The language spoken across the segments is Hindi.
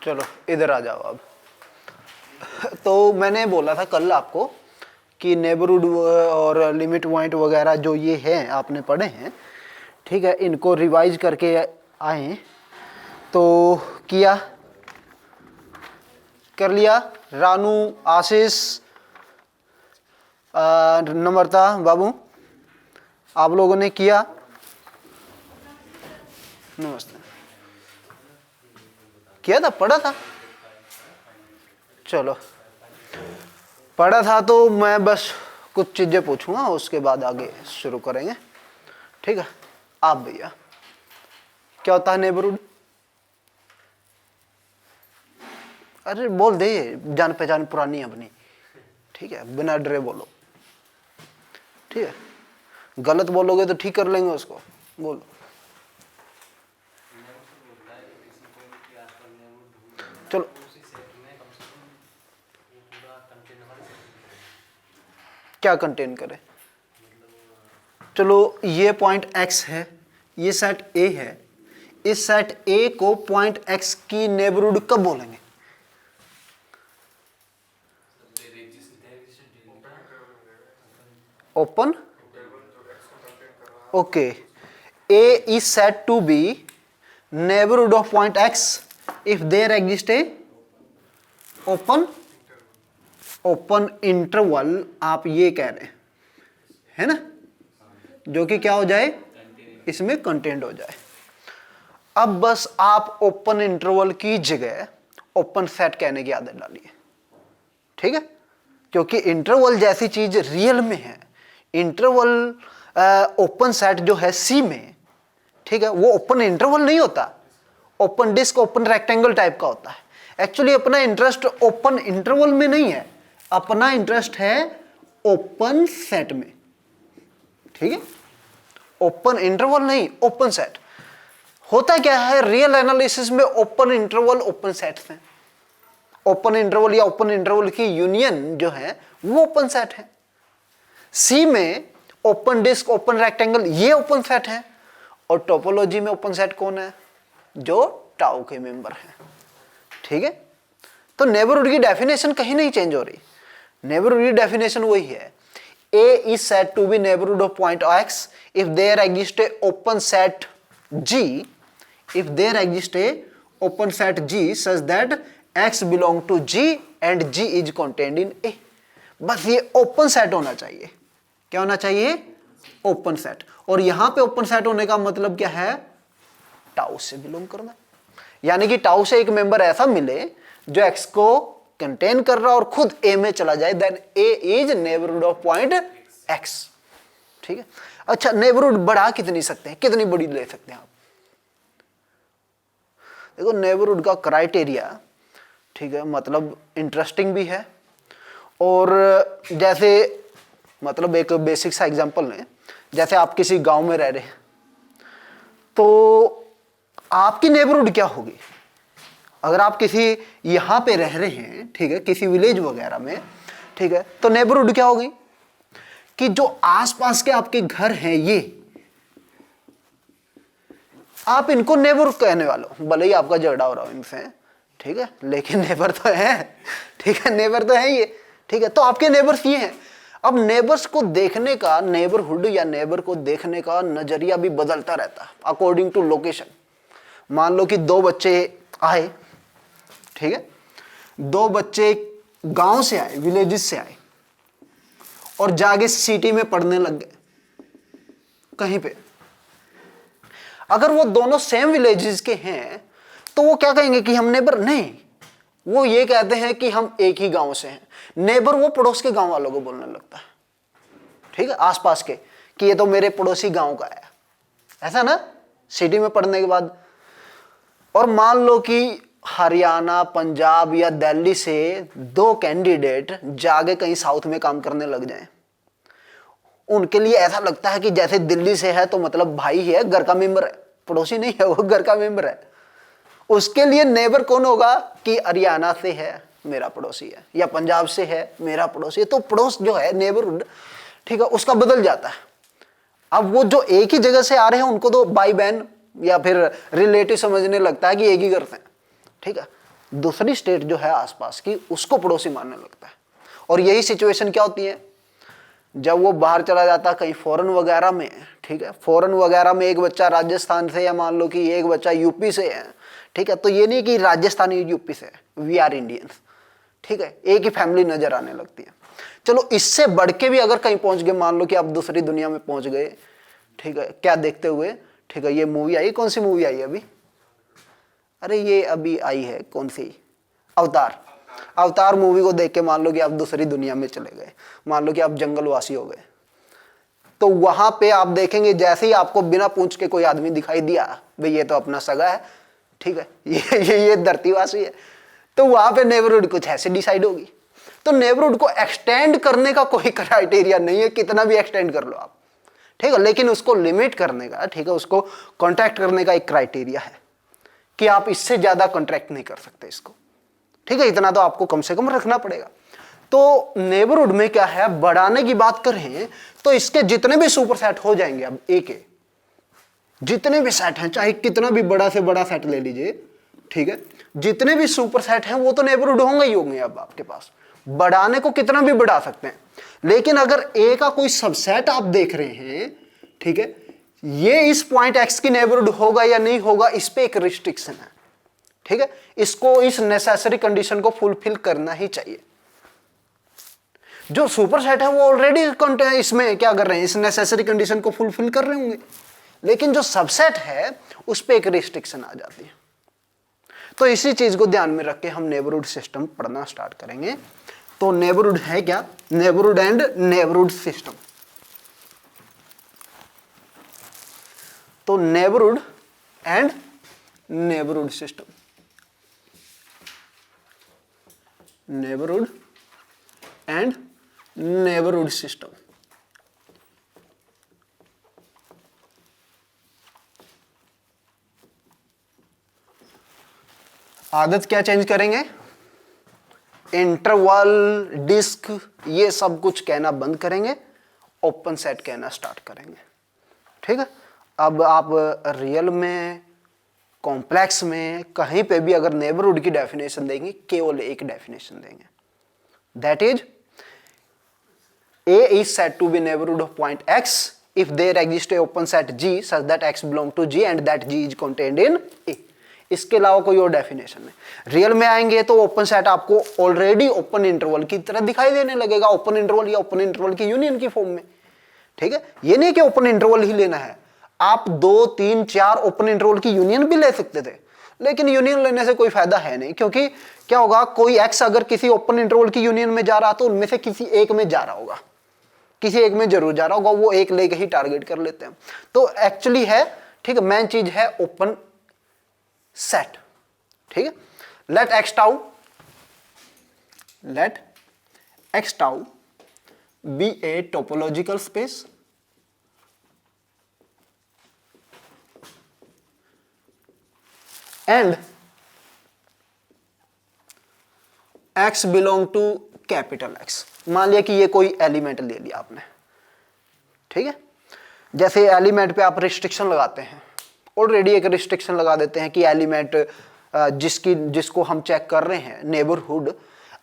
चलो इधर आ जाओ अब। तो मैंने बोला था कल आपको कि नेबरहुड और लिमिट पॉइंट वगैरह जो ये हैं आपने पढ़े हैं, ठीक है, इनको रिवाइज करके आए। तो किया, कर लिया रानू, आशीष, नम्रता, बाबू, आप लोगों ने किया? नमस्ते। किया था, पढ़ा था? चलो पढ़ा था तो मैं बस कुछ चीजें पूछूंगा, उसके बाद आगे शुरू करेंगे, ठीक है। आप भैया, क्या होता है नेबरहुड? अरे बोल दे, जान पहचान पुरानी अपनी, ठीक है, बिना डरे बोलो, ठीक है। गलत बोलोगे तो ठीक कर लेंगे उसको, बोलो। चलो क्या कंटेन करे? चलो ये पॉइंट x है, ये सेट A है, इस सेट A को पॉइंट x की नेबरहुड कब बोलेंगे? Open, okay. A is said to be neighborhood of point x if there exists a open interval, आप ये कह रहे हैं, है ना, जो कि क्या हो जाए, इसमें कंटेंट हो जाए। अब बस आप ओपन इंटरवल की जगह ओपन सेट कहने की आदत डालिए, ठीक है, क्योंकि इंटरवल जैसी चीज रियल में है। इंटरवल ओपन सेट जो है सी में, ठीक है, वो ओपन इंटरवल नहीं होता, open disc, open rectangle type का होता है। एक्चुअली अपना इंटरेस्ट ओपन इंटरवल में नहीं है, अपना इंटरेस्ट है ओपन सेट में, ठीक है, ओपन इंटरवल नहीं, ओपन सेट। होता क्या है रियल एनालिसिस में, ओपन इंटरवल ओपन सेट्स हैं। ओपन इंटरवल या ओपन इंटरवल की यूनियन जो है वो ओपन सेट है। सी में ओपन डिस्क, ओपन रेक्टेंगल, ये ओपन सेट है। और टोपोलॉजी में ओपन सेट कौन है? जो टाउ के मेंबर हैं, ठीक है। तो नेबरहुड की डेफिनेशन कहीं नहीं चेंज हो रही, नेबरहुड की डेफिनेशन वही है। A is said to be neighborhood of point x if there exists a open set G, if there exists a open set G such that x belong to G and G is contained in A। बस ये ओपन सेट होना चाहिए। क्या होना चाहिए? Open set. और यहां पे ओपन सेट होने का मतलब क्या है? टाउ से बिलोंग करना, यानी कि टाउ से एक मेंबर ऐसा मिले जो x को कंटेन कर रहा और खुद A में चला जाए, then A is neighbourhood of point x, ठीक है। अच्छा, नेबरहुड बढ़ा कितनी सकते हैं, कितनी बड़ी ले सकते हैं आप? देखो नेबरहुड का क्राइटेरिया, ठीक है, मतलब इंटरेस्टिंग भी है। और जैसे मतलब एक बेसिक सा एग्जांपल लें, जैसे आप किसी गांव में रह रहे हैं तो आपकी नेबरहुड क्या होगी? अगर आप किसी यहां पे रह रहे हैं, ठीक है, किसी विलेज वगैरह में, ठीक है, तो नेबरहुड क्या होगी कि जो आसपास के आपके घर हैं ये आप इनको नेबर कहने वाले हो, भले ही आपका झगड़ा हो रहा हो इनसे, ठीक है, लेकिन नेबर तो है, ठीक है, नेबर तो है ये, ठीक है। तो आपके नेबर्स ये हैं। अब नेबर्स को देखने का, नेबरहुड या नेबर को देखने का नजरिया भी बदलता रहता है अकॉर्डिंग टू लोकेशन। मान लो कि दो बच्चे आए, ठीक है, दो बच्चे गांव से आए, विलेजेस से आए और जाके सिटी में पढ़ने लग गए कहीं पे। अगर वो दोनों सेम विलेजेस के हैं तो वो क्या कहेंगे कि हम नेबर नहीं, वो ये कहते हैं कि हम एक ही गांव से हैं। नेबर वो पड़ोस के गांव वालों को बोलने लगता है, ठीक है, आसपास के, कि ये तो मेरे पड़ोसी गांव का है, ऐसा ना, सिटी में पढ़ने के बाद। और मान लो कि हरियाणा, पंजाब या दिल्ली से दो कैंडिडेट जाके कहीं साउथ में काम करने लग जाएं, उनके लिए ऐसा लगता है कि जैसे दिल्ली से है तो मतलब भाई है, घर का मेंबर है, पड़ोसी नहीं है, वो घर का मेंबर है। उसके लिए नेबर कौन होगा कि हरियाणा से है, मेरा पड़ोसी है, या पंजाब से है, मेरा पड़ोसी है। तो पड़ोस जो है नेबरहुड, ठीक है, उसका बदल जाता है। अब वो जो एक ही जगह से आ रहे हैं उनको तो भाई बहन या फिर रिलेटिव समझने लगता है कि एक ही घर से, ठीक है। दूसरी स्टेट जो है आसपास की उसको पड़ोसी मानने लगता है। और यही सिचुएशन क्या होती है जब वो बाहर चला जाता कहीं फॉरेन वगैरह में, ठीक है, फॉरेन वगैरह में एक बच्चा राजस्थान से या मान लो कि एक बच्चा यूपी से है, ठीक है, तो ये नहीं कि राजस्थानी यूपी से है, वी आर इंडियंस, ठीक है, एक ही फैमिली नजर आने लगती है। चलो इससे बढ़ के भी अगर कहीं पहुंच गए, मान लो कि आप दूसरी दुनिया में पहुंच गए, ठीक है, क्या देखते हुए, ठीक है, ये मूवी आई, कौन सी मूवी आई अभी, अरे ये अभी आई है कौन सी, अवतार। अवतार मूवी को देख के मान लो कि आप दूसरी दुनिया में चले गए, मान लो कि आप जंगलवासी हो गए, तो वहां पे आप देखेंगे जैसे ही आपको बिना पूछ के कोई आदमी दिखाई दिया, भाई ये तो अपना सगा है, ठीक है, ये धरतीवासी है, तो वहां पे नेबरहुड कुछ ऐसे डिसाइड होगी। तो नेबरहुड को एक्सटेंड करने का कोई क्राइटेरिया नहीं है, कितना भी एक्सटेंड कर लो आप, ठीक है, लेकिन उसको लिमिट करने का, ठीक है, उसको कॉन्ट्रैक्ट करने का एक क्राइटेरिया है कि आप इससे ज्यादा कॉन्ट्रैक्ट नहीं कर सकते इसको, ठीक है, इतना तो आपको कम से कम रखना पड़ेगा। तो नेबरहुड में क्या है, बढ़ाने की बात करें तो इसके जितने भी सुपरसेट हो जाएंगे, अब एक जितने भी सेट हैं, चाहे कितना भी बड़ा से बड़ा सेट ले लीजिए, ठीक है, जितने भी सुपरसेट हैं वो तो नेबरहुड होंगे ही होंगे। अब आपके पास बढ़ाने को कितना भी बढ़ा सकते हैं, लेकिन अगर ए का कोई सबसेट आप देख रहे हैं, ठीक है, ये इस पॉइंट एक्स की नेबरहुड होगा या नहीं होगा, इस पे एक रिस्ट्रिक्शन है, ठीक है, इसको इस नेसेसरी कंडीशन को फुलफिल करना ही चाहिए। जो सुपरसेट है वो ऑलरेडी इसमें क्या कर रहे हैं, इस नेसेसरी कंडीशन को फुलफिल कर रहे होंगे, लेकिन जो सबसेट है उस पे एक रिस्ट्रिक्शन आ जाती है। तो इसी चीज को ध्यान में रख के हम नेबरहुड सिस्टम पढ़ना स्टार्ट करेंगे। तो नेबरहुड है क्या, नेबरहुड एंड नेबरहुड सिस्टम। तो neighbourhood and neighbourhood system, neighbourhood and neighbourhood system. आदत क्या चेंज करेंगे, इंटरवल, डिस्क, ये सब कुछ कहना बंद करेंगे, ओपन सेट कहना स्टार्ट करेंगे, ठीक है। अब आप रियल में, कॉम्प्लेक्स में, कहीं पे भी अगर नेबरहुड की डेफिनेशन देंगे, केवल एक डेफिनेशन देंगे, that is A is said to be neighborhood of point X if there exists a open set G such that X belong to G and that G is contained in A। इसके अलावा कोई और डेफिनेशन नहीं। रियल में आएंगे तो ओपन सेट आपको ऑलरेडी ओपन इंटरवल की तरह दिखाई देने लगेगा, ओपन इंटरवल या ओपन इंटरवल की यूनियन की फॉर्म में, ठीक है। ये नहीं कि ओपन इंटरवल ही लेना है, आप 2, 3, 4 ओपन इंटरवल की यूनियन भी ले सकते थे, लेकिन यूनियन लेने से कोई फायदा है नहीं, क्योंकि क्या होगा, कोई एक्स अगर किसी ओपन इंटरवल की यूनियन में जा रहा तो उनमें से किसी एक में जा रहा होगा, किसी एक में जरूर जा रहा होगा, वो एक लेके ही टारगेट कर लेते हैं। तो एक्चुअली है, ठीक है, मेन चीज है ओपन सेट, ठीक है। Let X tau be a topological space and X belong to capital X. मान लिया कि ये कोई एलिमेंट ले लिया आपने, ठीक है। जैसे एलिमेंट पे आप रिस्ट्रिक्शन लगाते हैं, ऑलरेडी एक रिस्ट्रिक्शन लगा देते हैं कि एलिमेंट जिसको हम चेक कर रहे हैं नेबरहुड,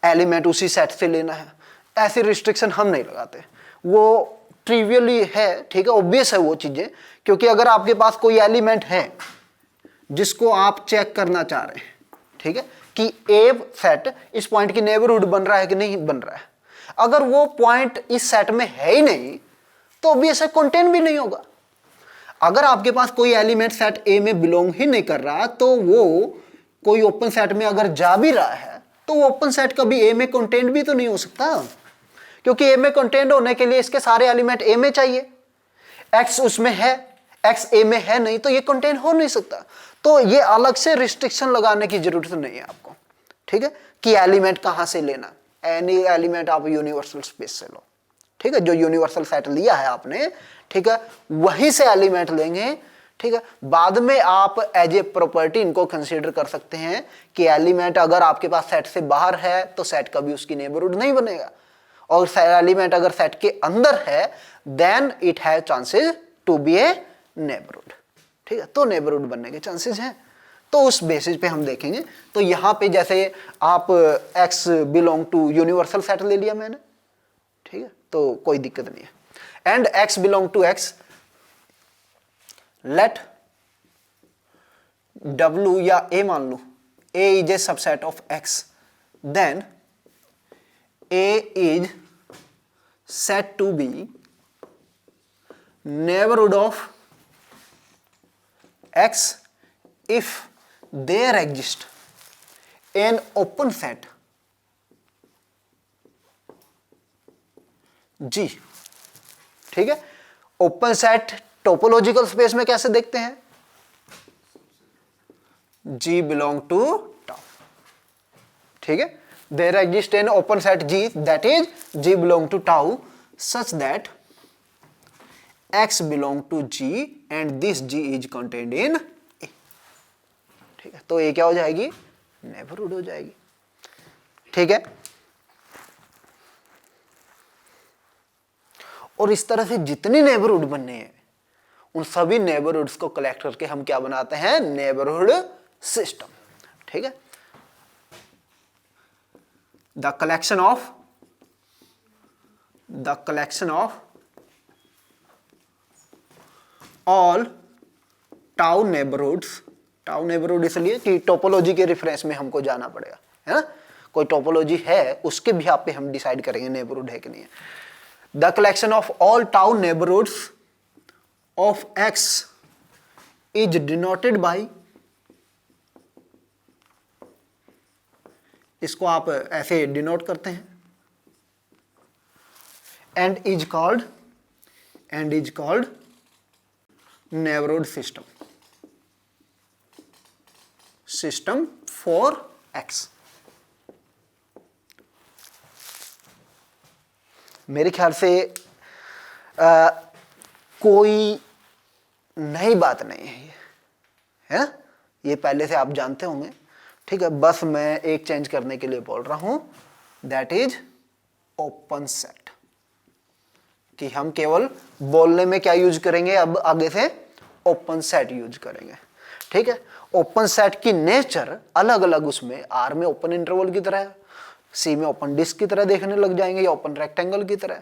एलिमेंट उसी सेट से लेना है। ऐसी रिस्ट्रिक्शन हम नहीं लगाते, वो ट्रिवियली है, ठीक है, ऑब्वियस है वो चीजें, क्योंकि अगर आपके पास कोई एलिमेंट है जिसको आप चेक करना चाह रहे हैं, ठीक है, कि ए सेट इस पॉइंट की नेबरहुड बन रहा है कि नहीं बन रहा है, अगर वो पॉइंट इस सेट में है ही नहीं तो ऑब्वियस है कंटेंट भी नहीं होगा। अगर आपके पास कोई एलिमेंट सेट ए में बिलोंग ही नहीं कर रहा, तो वो कोई ओपन सेट में अगर जा भी रहा है तो वो ओपन सेट कभी ए में कंटेंट भी तो नहीं हो सकता, क्योंकि ए में कंटेंट होने के लिए इसके सारे एलिमेंट ए में चाहिए। एक्स उसमें है, एक्स ए में है नहीं, तो ये कंटेंट हो नहीं सकता। तो ये अलग से रिस्ट्रिक्शन लगाने की जरूरत नहीं है आपको, ठीक है, कि एलिमेंट कहां से लेना, एनी एलिमेंट आप यूनिवर्सल स्पेस से लो, ठीक है, जो यूनिवर्सल सेट लिया है आपने, ठीक है, वहीं से एलिमेंट लेंगे, ठीक है। बाद में आप एज ए प्रॉपर्टी इनको कंसीडर कर सकते हैं कि एलिमेंट अगर आपके पास सेट से बाहर है तो सेट कभी उसकी नेबरहुड नहीं बनेगा, और एलिमेंट अगर सेट के अंदर है then it have chances to be a neighbourhood, ठीक है, तो नेबरहुड बनने के चांसेस हैं। तो उस बेसिस पे हम देखेंगे। तो यहां पे जैसे आप x belong to universal set ले लिया मैंने, ठीक है, तो कोई दिक्कत नहीं है। And x belong to x, let w या a मान लो, a is a subset of x, then a is said to be neighborhood of x if there exist an open set G। ठीक है, ओपन सेट टोपोलॉजिकल स्पेस में कैसे देखते हैं, G बिलोंग टू टाउ। ठीक है, there exists an open set G that is G belong to tau such that x belong to G and this G is contained in A। ठीक है, तो ये क्या हो जाएगी, नेबरहुड हो जाएगी। ठीक है, और इस तरह से जितनी नेबरहुड बनने हैं उन सभी नेबरहुड्स को कलेक्ट करके हम क्या बनाते हैं, नेबरहुड सिस्टम। ठीक है, the collection of all tau neighborhoods, tau neighbourhood इसलिए कि टोपोलॉजी के रेफरेंस में हमको जाना पड़ेगा, है ना, कोई टोपोलॉजी है उसके भी पे हम डिसाइड करेंगे नेबरहुड है कि नहीं है। The collection of all tau neighbourhoods of x is denoted by, इसको आप ऐसे डिनोट करते हैं, and is called neighbourhood system for x। मेरे ख्याल से कोई नई बात नहीं है ये, है ना, ये पहले से आप जानते होंगे। ठीक है, बस मैं एक चेंज करने के लिए बोल रहा हूं, दैट इज ओपन सेट, कि हम केवल बोलने में क्या यूज करेंगे, अब आगे से ओपन सेट यूज करेंगे। ठीक है, ओपन सेट की नेचर अलग अलग, उसमें R में ओपन इंटरवल की तरह है, C में ओपन डिस्क की तरह देखने लग जाएंगे या ओपन रेक्टेंगल की तरह,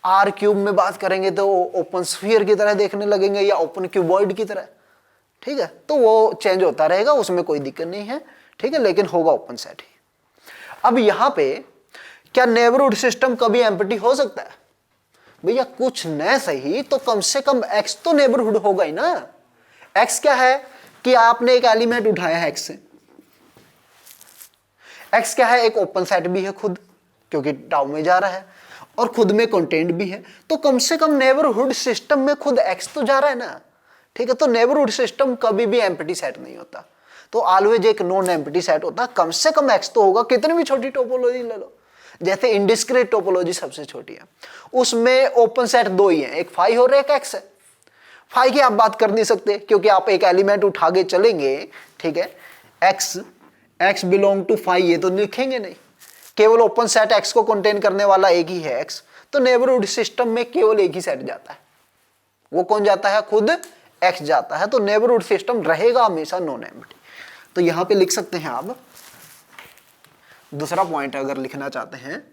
R क्यूब में बात करेंगे तो ओपन स्फीयर की तरह देखने लगेंगे या ओपन क्यूबॉइड की तरह। ठीक है, तो वो चेंज होता रहेगा, उसमें कोई दिक्कत नहीं है। ठीक है, लेकिन होगा ओपन सेट ही। अब यहां पे क्या नेबरहुड सिस्टम कभी एम्प्टी हो सकता है, भैया कुछ न सही तो कम से कम x तो नेबरहुड होगा ही ना। x क्या है कि आपने एक एलिमेंट उठाया है x से, x क्या है, एक ओपन सेट भी है खुद, क्योंकि टाउ में जा रहा है, और खुद में कंटेंट भी है, तो कम से कम नेबरहुड सिस्टम में खुद x तो जा रहा है ना। ठीक है, तो नेबरहुड सिस्टम कभी भी एम्प्टी सेट नहीं होता, तो ऑलवेज एक नॉन एम्प्टी सेट होता है। कम से कम x तो होगा, कितनी भी छोटी टोपोलॉजी ले लो, जैसे इंडिस्क्रीट टोपोलॉजी सबसे छोटी है, उसमें ओपन सेट दो ही हैं, एक फाई और एक x है। फाई की आप बात कर नहीं सकते क्योंकि आप एक एलिमेंट उठा के चलेंगे, ठीक है, x बिलोंग टू फाई, ये तो लिखेंगे नहीं, केवल ओपन सेट x को कंटेन करने वाला एक ही है x, तो नेबरहुड सिस्टम में केवल एक ही सेट जाता है, वो कौन जाता है, खुद x जाता है, तो नेबरहुड सिस्टम रहेगा हमेशा नॉन एम्प्टी। तो यहां पे लिख सकते हैं आप, दूसरा पॉइंट अगर लिखना चाहते हैं,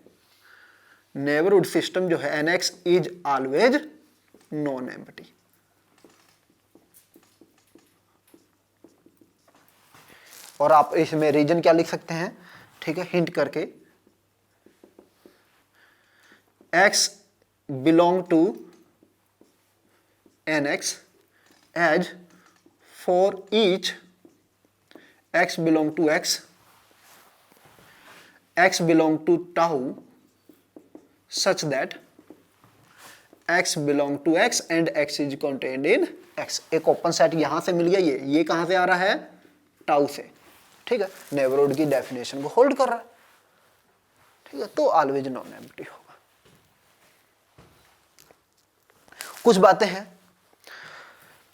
नेबरहुड सिस्टम जो है NX is always non empty. और आप इसमें रीजन क्या लिख सकते हैं, ठीक है, हिंट करके, x belong to NX as for each x belong to x belong to tau such that x belong to x and x is contained in x। एक ओपन सेट यहां से मिल गया, ये कहां से आ रहा है, टाउ से। ठीक है, नेबरहुड की डेफिनेशन को होल्ड कर रहा है। ठीक है, तो ऑलवेज नॉन एम्प्टी होगा। कुछ बातें हैं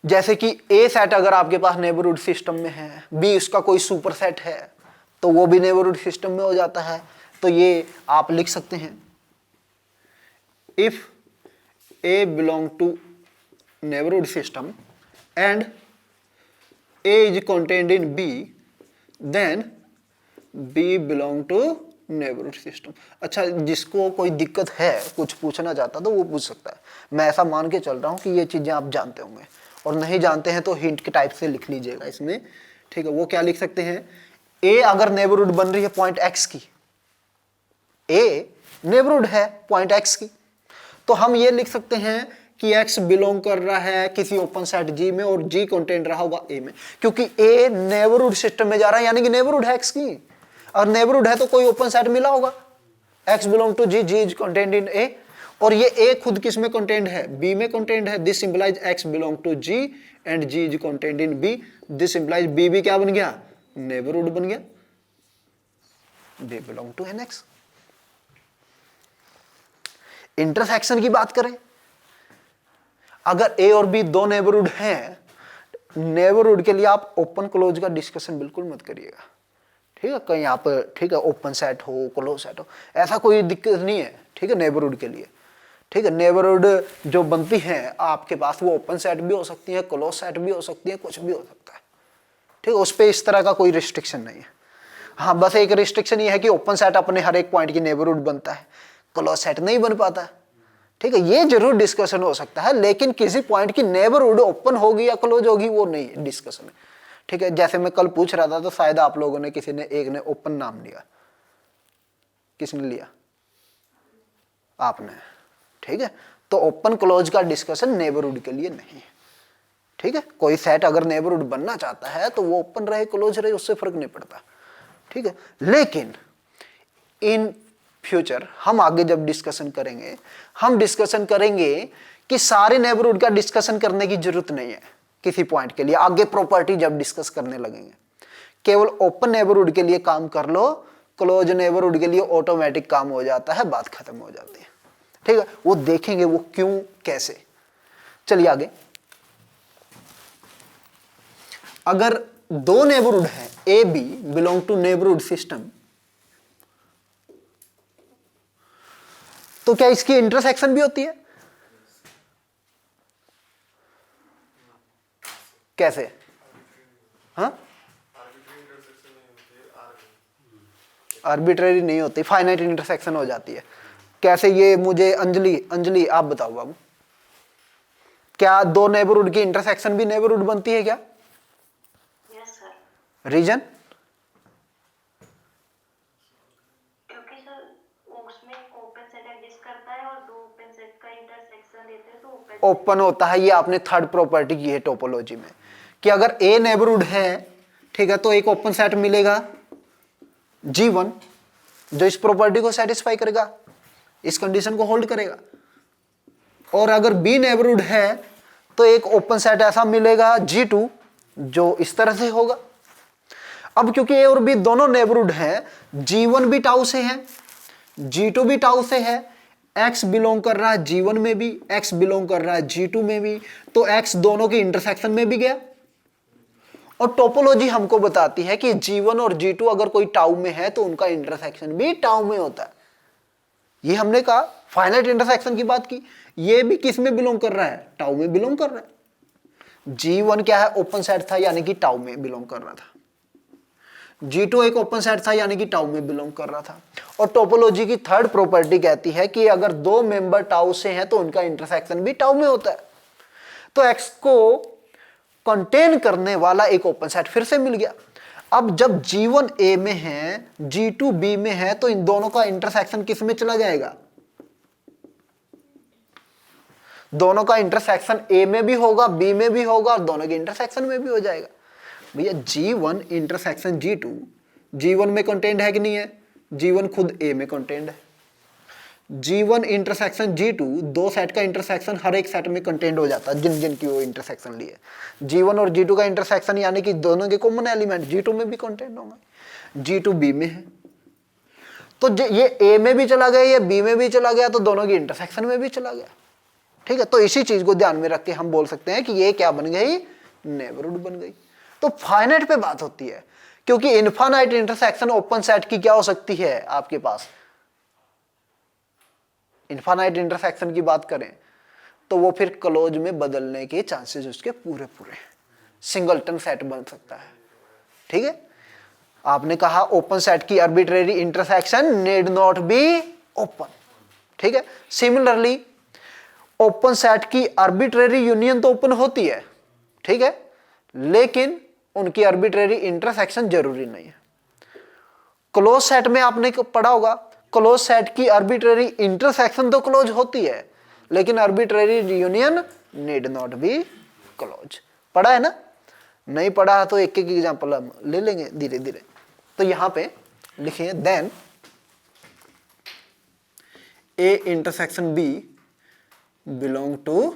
जैसे कि A सेट अगर आपके पास नेबरहुड सिस्टम में है, B उसका कोई सुपर सेट है, तो वो भी नेबरहुड सिस्टम में हो जाता है। तो ये आप लिख सकते हैं, if A belong to neighbourhood system and A is contained in B, then B belong to neighbourhood system. अच्छा, जिसको कोई दिक्कत है, कुछ पूछना चाहता तो वो पूछ सकता है। मैं ऐसा मान के चल रहा हूँ कि ये चीजें आप जानते होंगे, और नहीं जानते हैं तो हिंट के टाइप से लिख लीजिएगा इसमें, ठीक है। वो क्या लिख सकते हैं, ए अगर नेबरहुड बन रही है पॉइंट एक्स की, ए नेबरहुड है पॉइंट एक्स की, तो हम ये लिख सकते हैं कि x बिलोंग कर रहा है किसी ओपन सेट G में और G कंटेंट रहा होगा A में, क्योंकि A नेबरहुड सिस्टम में जा रहा है, यानी कि नेबरहुड है x की, और नेबरहुड है तो कोई ओपन सेट मिला होगा, x belong to G, G is content in A, और ये A खुद किस में कंटेंट है, B में कंटेंट है। This implies x belong to G and G is content in B, this implies B भी क्या बन गया, नेबरहुड बन गया, B belong to NX। Intersection की बात करें, अगर A और B दो नेबरहुड हैं, नेबरहुड के लिए आप ओपन क्लोज का डिस्कशन बिल्कुल मत करिएगा, ठीक है। कहीं आप, ठीक है, ओपन सेट हो, क्लोज सेट हो, ऐसा कोई दिक्कत नहीं है, ठीक है, नेबरहुड के लिए, ठीक है। नेबरहुड जो बनती है आपके पास, वो ओपन सेट भी हो सकती है, क्लोज सेट भी हो सकती है, कुछ भी हो सकता है, ठीक है। उस पर इस तरह का कोई रिस्ट्रिक्शन नहीं है। हाँ, बस एक रिस्ट्रिक्शन ये है कि ओपन सेट अपने हर एक पॉइंट की नेबरहुड बनता है, क्लोज सेट नहीं बन पाता है, ठीक है। ये जरूर डिस्कशन हो सकता है, लेकिन किसी पॉइंट की नेबरहुड ओपन होगी या क्लोज होगी वो नहीं डिस्कशन है, ठीक है। जैसे मैं कल पूछ रहा था तो शायद आप लोगों ने, किसी ने, एक ने ओपन नाम लिया, किसने लिया, आपने, ठीक है। तो ओपन क्लोज का डिस्कशन नेबरहुड के लिए नहीं है, ठीक है। कोई सेट अगर नेबरहुड बनना चाहता है तो वो ओपन रहे क्लोज रहे, उससे फर्क नहीं पड़ता, ठीक है। लेकिन इन फ्यूचर हम आगे जब डिस्कशन करेंगे, हम डिस्कशन करेंगे कि सारे नेबरहुड का डिस्कशन करने की जरूरत नहीं है किसी पॉइंट के लिए। आगे प्रॉपर्टी जब डिस्कस करने लगेंगे, केवल ओपन नेबरहुड के लिए काम कर लो, क्लोज नेबरहुड के लिए ऑटोमेटिक काम हो जाता है, बात खत्म हो जाती है, ठीक है। वो देखेंगे वो क्यों, कैसे। चलिए आगे, अगर दो नेबरहुड है A B belong to neighbourhood system, तो क्या इसकी इंटरसेक्शन भी होती है? कैसे? हाँ, आर्बिट्रेरी नहीं होती, फाइनाइट इंटरसेक्शन हो जाती है। कैसे? ये मुझे अंजलि आप बताओ बाबू, क्या दो नेबरहुड की इंटरसेक्शन भी नेबरहुड बनती है क्या? Yes sir. रीजन? क्योंकि सर उसमें ओपन सेट एग्जिस्ट करता है और दो ओपन सेट का इंटरसेक्शन देते हैं तो ओपन होता है। ये आपने थर्ड प्रॉपर्टी की है टोपोलॉजी में, कि अगर ए नेबरहुड है, ठीक है, तो एक ओपन सेट मिलेगा G1 जो इस प्रॉपर्टी को सेटिस्फाई करेगा, इस कंडीशन को होल्ड करेगा। और अगर बी नेबरहुड है तो एक ओपन सेट ऐसा मिलेगा G2 जो इस तरह से होगा। अब क्योंकि ए और बी दोनों नेबरहुड हैं, G1 भी टाउ से है, G2 भी टाउ से है, x बिलोंग कर रहा है G1 में भी, x बिलोंग कर रहा है G2 में भी, तो x दोनों के इंटरसेक्शन में भी गया। और टोपोलॉजी हमको बताती है कि G1 और G2 अगर कोई टाउ में है तो उनका इंटरसेक्शन भी टाउ में होता है। ये हमने कहा, फाइनाइट इंटरसेक्शन की बात की। ये भी किस में बिलोंग कर रहा है? टाउ में बिलोंग कर रहा है। G1 क्या है? ओपन सेट था, यानी कि टाउ में बिलोंग कर रहा था। G2 एक ओपन सेट था, यानी कि टाउ में बिलोंग कर रहा था। और टोपोलॉजी की थर्ड प्रॉपर्टी कहती है कि अगर दो मेंबर टाउ से हैं तो उनका इंटरसेक्शन भी टाउ में होता है। तो x को कंटेन करने वाला एक ओपन सेट फिर से मिल गया। अब जब G1 A में है, G2 B में है, तो इन दोनों का इंटरसेक्शन किस में चला जाएगा? दोनों का इंटरसेक्शन A में भी होगा, B में भी होगा, और दोनों के इंटरसेक्शन में भी हो जाएगा। भैया G1 इंटरसेक्शन G2 G1 में कंटेंट है कि नहीं है? G1 खुद A में कंटेंट है। G1 इंटरसेक्शन G2 दो सेट का इंटरसेक्शन हर एक सेट में कंटेंट हो जाता है, जिन जिन की वो इंटरसेक्शन लिए। G1 और G2 का इंटरसेक्शन यानी कि दोनों के कॉमन एलिमेंट G2 में भी कंटेंट होंगे। G2 B में है तो ये A में भी चला गया, ये B में भी चला गया, तो दोनों की इंटरसेक्शन में भी चला गया। ठीक है, तो इसी चीज को ध्यान में रख के हम बोल सकते हैं कि ये क्या बन गई? नेबरहुड बन गई। तो फाइनाइट पे बात होती है, क्योंकि इनफाइनाइट इंटरसेक्शन ओपन सेट की क्या हो सकती है आपके पास? इनफाइनाइट इंटरसेक्शन की बात करें तो वो फिर क्लोज में बदलने के चांसेस उसके पूरे पूरे, सिंगलटन सेट बन सकता है। ठीक है, आपने कहा ओपन सेट की arbitrary intersection need not be open. ठीक है, सिमिलरली ओपन सेट की आर्बिट्रेरी यूनियन तो ओपन होती है, ठीक है, लेकिन उनकी आर्बिट्रेरी इंटरसेक्शन जरूरी नहीं है। क्लोज सेट में आपने पढ़ा होगा, क्लोज सेट की आर्बिट्रेरी इंटरसेक्शन तो क्लोज होती है, लेकिन arbitrary union need not be close. पढ़ा है ना? नहीं पढ़ा तो एक एक एग्जांपल हम ले लेंगे धीरे धीरे। तो यहां पे लिखिए then A intersection B belong to,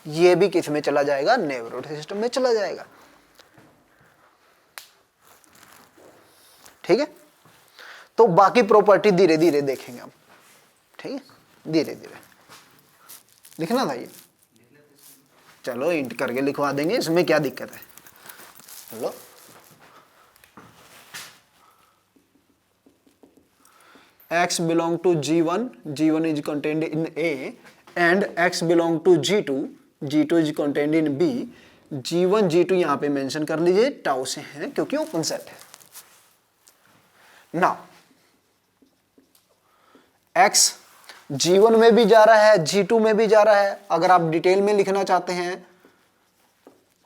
ये भी किस में चला जाएगा? नेबरहुड सिस्टम में चला जाएगा। ठीक है, तो बाकी प्रॉपर्टी धीरे धीरे देखेंगे हम। ठीक है, धीरे धीरे लिखना था ये, चलो इंट करके लिखवा देंगे, इसमें क्या दिक्कत है। चलो x belong to G1, G1 is contained in A, and x belong to G2, G2 is contained in B, G1 G2 यहां पे मेंशन कर लीजिए, टाउ से है क्योंकि ओपन सेट है। नाउ x G1 में भी जा रहा है, G2 में भी जा रहा है। अगर आप डिटेल में लिखना चाहते हैं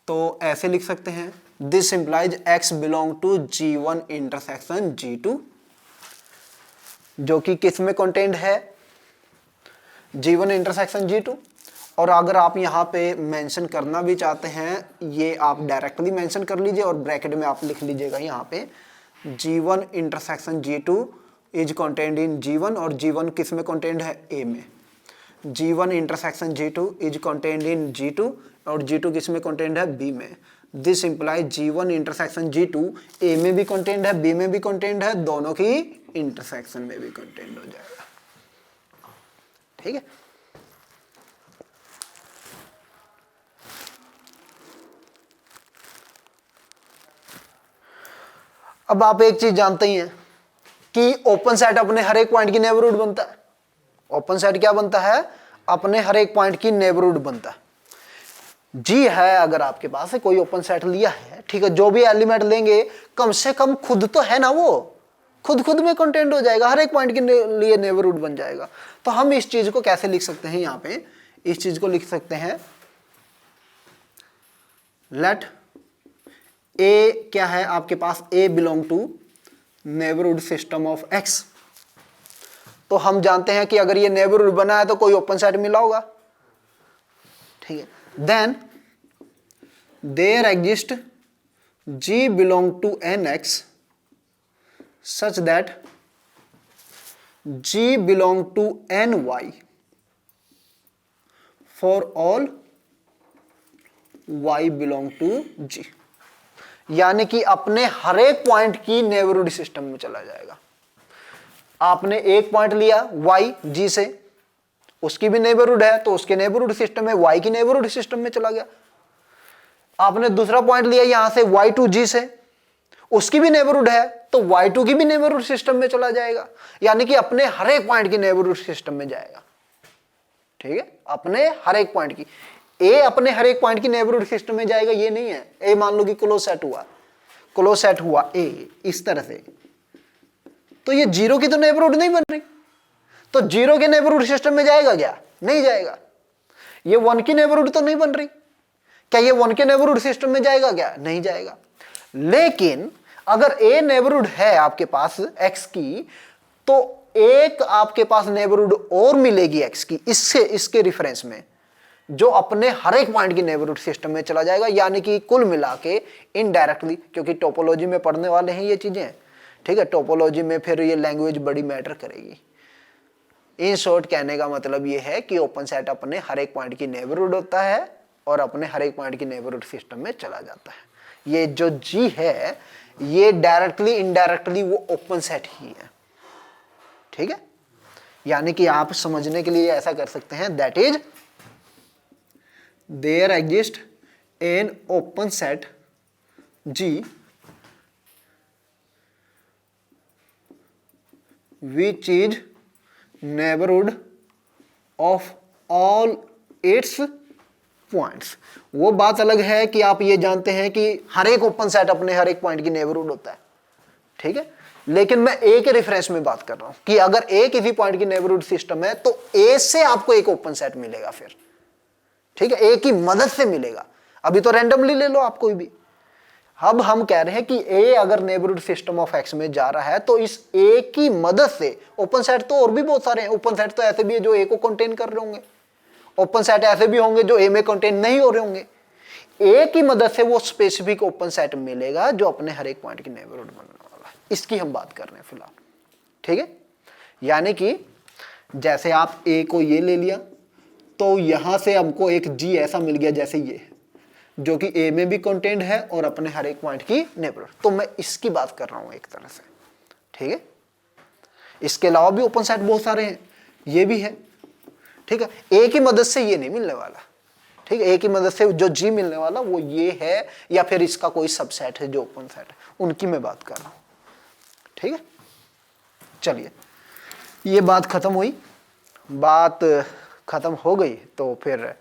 तो ऐसे लिख सकते हैं, this implies x belong to G1 intersection G2, जो कि किस में कंटेंट है? G1 intersection G2। और अगर आप यहां पे मेंशन करना भी चाहते हैं, ये आप डायरेक्टली मेंशन कर लीजिए और ब्रैकेट में आप लिख लीजिएगा यहां पे G1 intersection G2 is content in G1, और G1 किस में कंटेंट है? A में। G1 intersection G2 is content in G2, और G2 किस में कंटेंट है? B में। This implies G1 intersection G2 A में भी कंटेंट है, B में भी कंटेंट है, दोनों की इंटरसेक्शन में भी कंटेंट हो जाएगा। ठीक है, अब आप एक चीज जानते ही हैं कि ओपन सेट अपने हर एक पॉइंट की नेबरहुड बनता है। ओपन सेट क्या बनता है? अपने हर एक पॉइंट की नेबरहुड बनता है। जी है, अगर आपके पास है कोई ओपन सेट लिया है, ठीक है, जो भी एलिमेंट लेंगे कम से कम खुद तो है ना, वो खुद में कंटेंट हो जाएगा, हर एक पॉइंट के लिए नेबरहुड बन जाएगा। तो हम इस चीज को कैसे लिख सकते हैं? यहां पे इस चीज को लिख सकते हैं, लेट ए क्या है आपके पास? A belong to neighbourhood system of X. तो हम जानते हैं कि अगर ये नेबरहुड बना है तो कोई ओपन सेट मिला होगा। ठीक है, then there exist G belong to NX such that G belong to NY for all Y belong to G, यानी कि अपने हर एक पॉइंट की नेबरहुड सिस्टम में चला जाएगा। आपने एक पॉइंट लिया Y G से, उसकी भी नेबरहुड है तो उसके नेबरहुड सिस्टम में, Y की नेबरहुड सिस्टम में चला गया। आपने दूसरा पॉइंट लिया यहां से Y टू G से, उसकी भी नेबरहुड है तो Y2 की भी नेबरहुड सिस्टम में चला जाएगा, यानी कि अपने हर एक पॉइंट की नेबरहुड सिस्टम में जाएगा। ठीक है, अपने हर एक पॉइंट की, A अपने हर एक पॉइंट की नेबरहुड सिस्टम में जाएगा ये नहीं है। A मान लो कि क्लोज सेट हुआ A इस तरह से, तो ये 0 की तो नेबरहुड नहीं बन रही, तो 0 के नेबरहुड सिस्टम में जाएगा क्या? नहीं जाएगा। ये 1 की नेबरहुड तो नहीं बन रही, क्या ये 1 के नेबरहुड सिस्टम में जाएगा क्या? नहीं जाएगा। लेकिन अगर A नेबरहुड है आपके पास X की, तो एक आपके पास नेबरहुड और मिलेगी X की इसके रेफरेंस में, जो अपने हर एक पॉइंट की नेबरहुड सिस्टम में चला जाएगा, यानी कि कुल मिला के इनडायरेक्टली, क्योंकि टोपोलॉजी में पढ़ने वाले हैं ये चीजें। ठीक है, टोपोलॉजी में फिर ये लैंग्वेज बड़ी मैटर करेगी। इन शॉर्ट कहने का मतलब ये है कि ओपन सेट अपने हर एक पॉइंट की नेबरहुड होता है और अपने हर एक पॉइंट की नेबरहुड सिस्टम में चला जाता है। ये जो G है ये डायरेक्टली इनडायरेक्टली वो ओपन सेट ही है। ठीक है, यानी कि आप समझने के लिए ऐसा कर सकते हैं, that is there exist an open set G which is neighborhood of all its points. वो बात अलग है कि आप ये जानते हैं कि हर एक ओपन सेट अपने हर एक पॉइंट की नेबरहुड होता है, ठीक है, लेकिन मैं ए के रेफरेंस में बात कर रहा हूं कि अगर ए किसी पॉइंट की नेबरहुड सिस्टम है तो ए से आपको एक ओपन सेट मिलेगा फिर, ठीक है, ए की मदद से मिलेगा। अभी तो रैंडमली ले लो आप कोई भी। अब हम कह रहे हैं कि ए अगर नेबरहुड सिस्टम ऑफ एक्स में जा रहा है तो इस ए की मदद से ओपन सेट तो और भी बहुत सारे हैं। ओपन सेट तो ऐसे भी है जो ए को कंटेन कर रहे होंगे, ओपन सेट ऐसे भी होंगे जो ए में कंटेन नहीं हो रहे होंगे। ए की मदद से वो स्पेसिफिक ओपन सेट मिलेगा जो अपने हर एक पॉइंट की नेबरहुड बनने वाला है। इसकी हम बात कर रहे हैं फिलहाल, ठीक है। यानी कि जैसे आप ए को ये ले लिया तो यहां से हमको एक जी ऐसा मिल गया जैसे ये, जो कि ए में भी कंटेंट है और अपने हर एक पॉइंट की नेबरहुड। तो मैं इसकी बात कर रहा हूं एक तरह से, ठीक है। इसके अलावा भी ओपन सेट बहुत सारे हैं, ये भी है, ठीक है। ए की मदद से ये नहीं मिलने वाला, ठीक है। ए की मदद से जो जी मिलने वाला वो ये है, या फिर इसका कोई सबसेट है जो ओपन सेट है, उनकी मैं बात कर रहा हूं, ठीक है। चलिए, ये बात खत्म हुई, बात खत्म हो गई तो फिर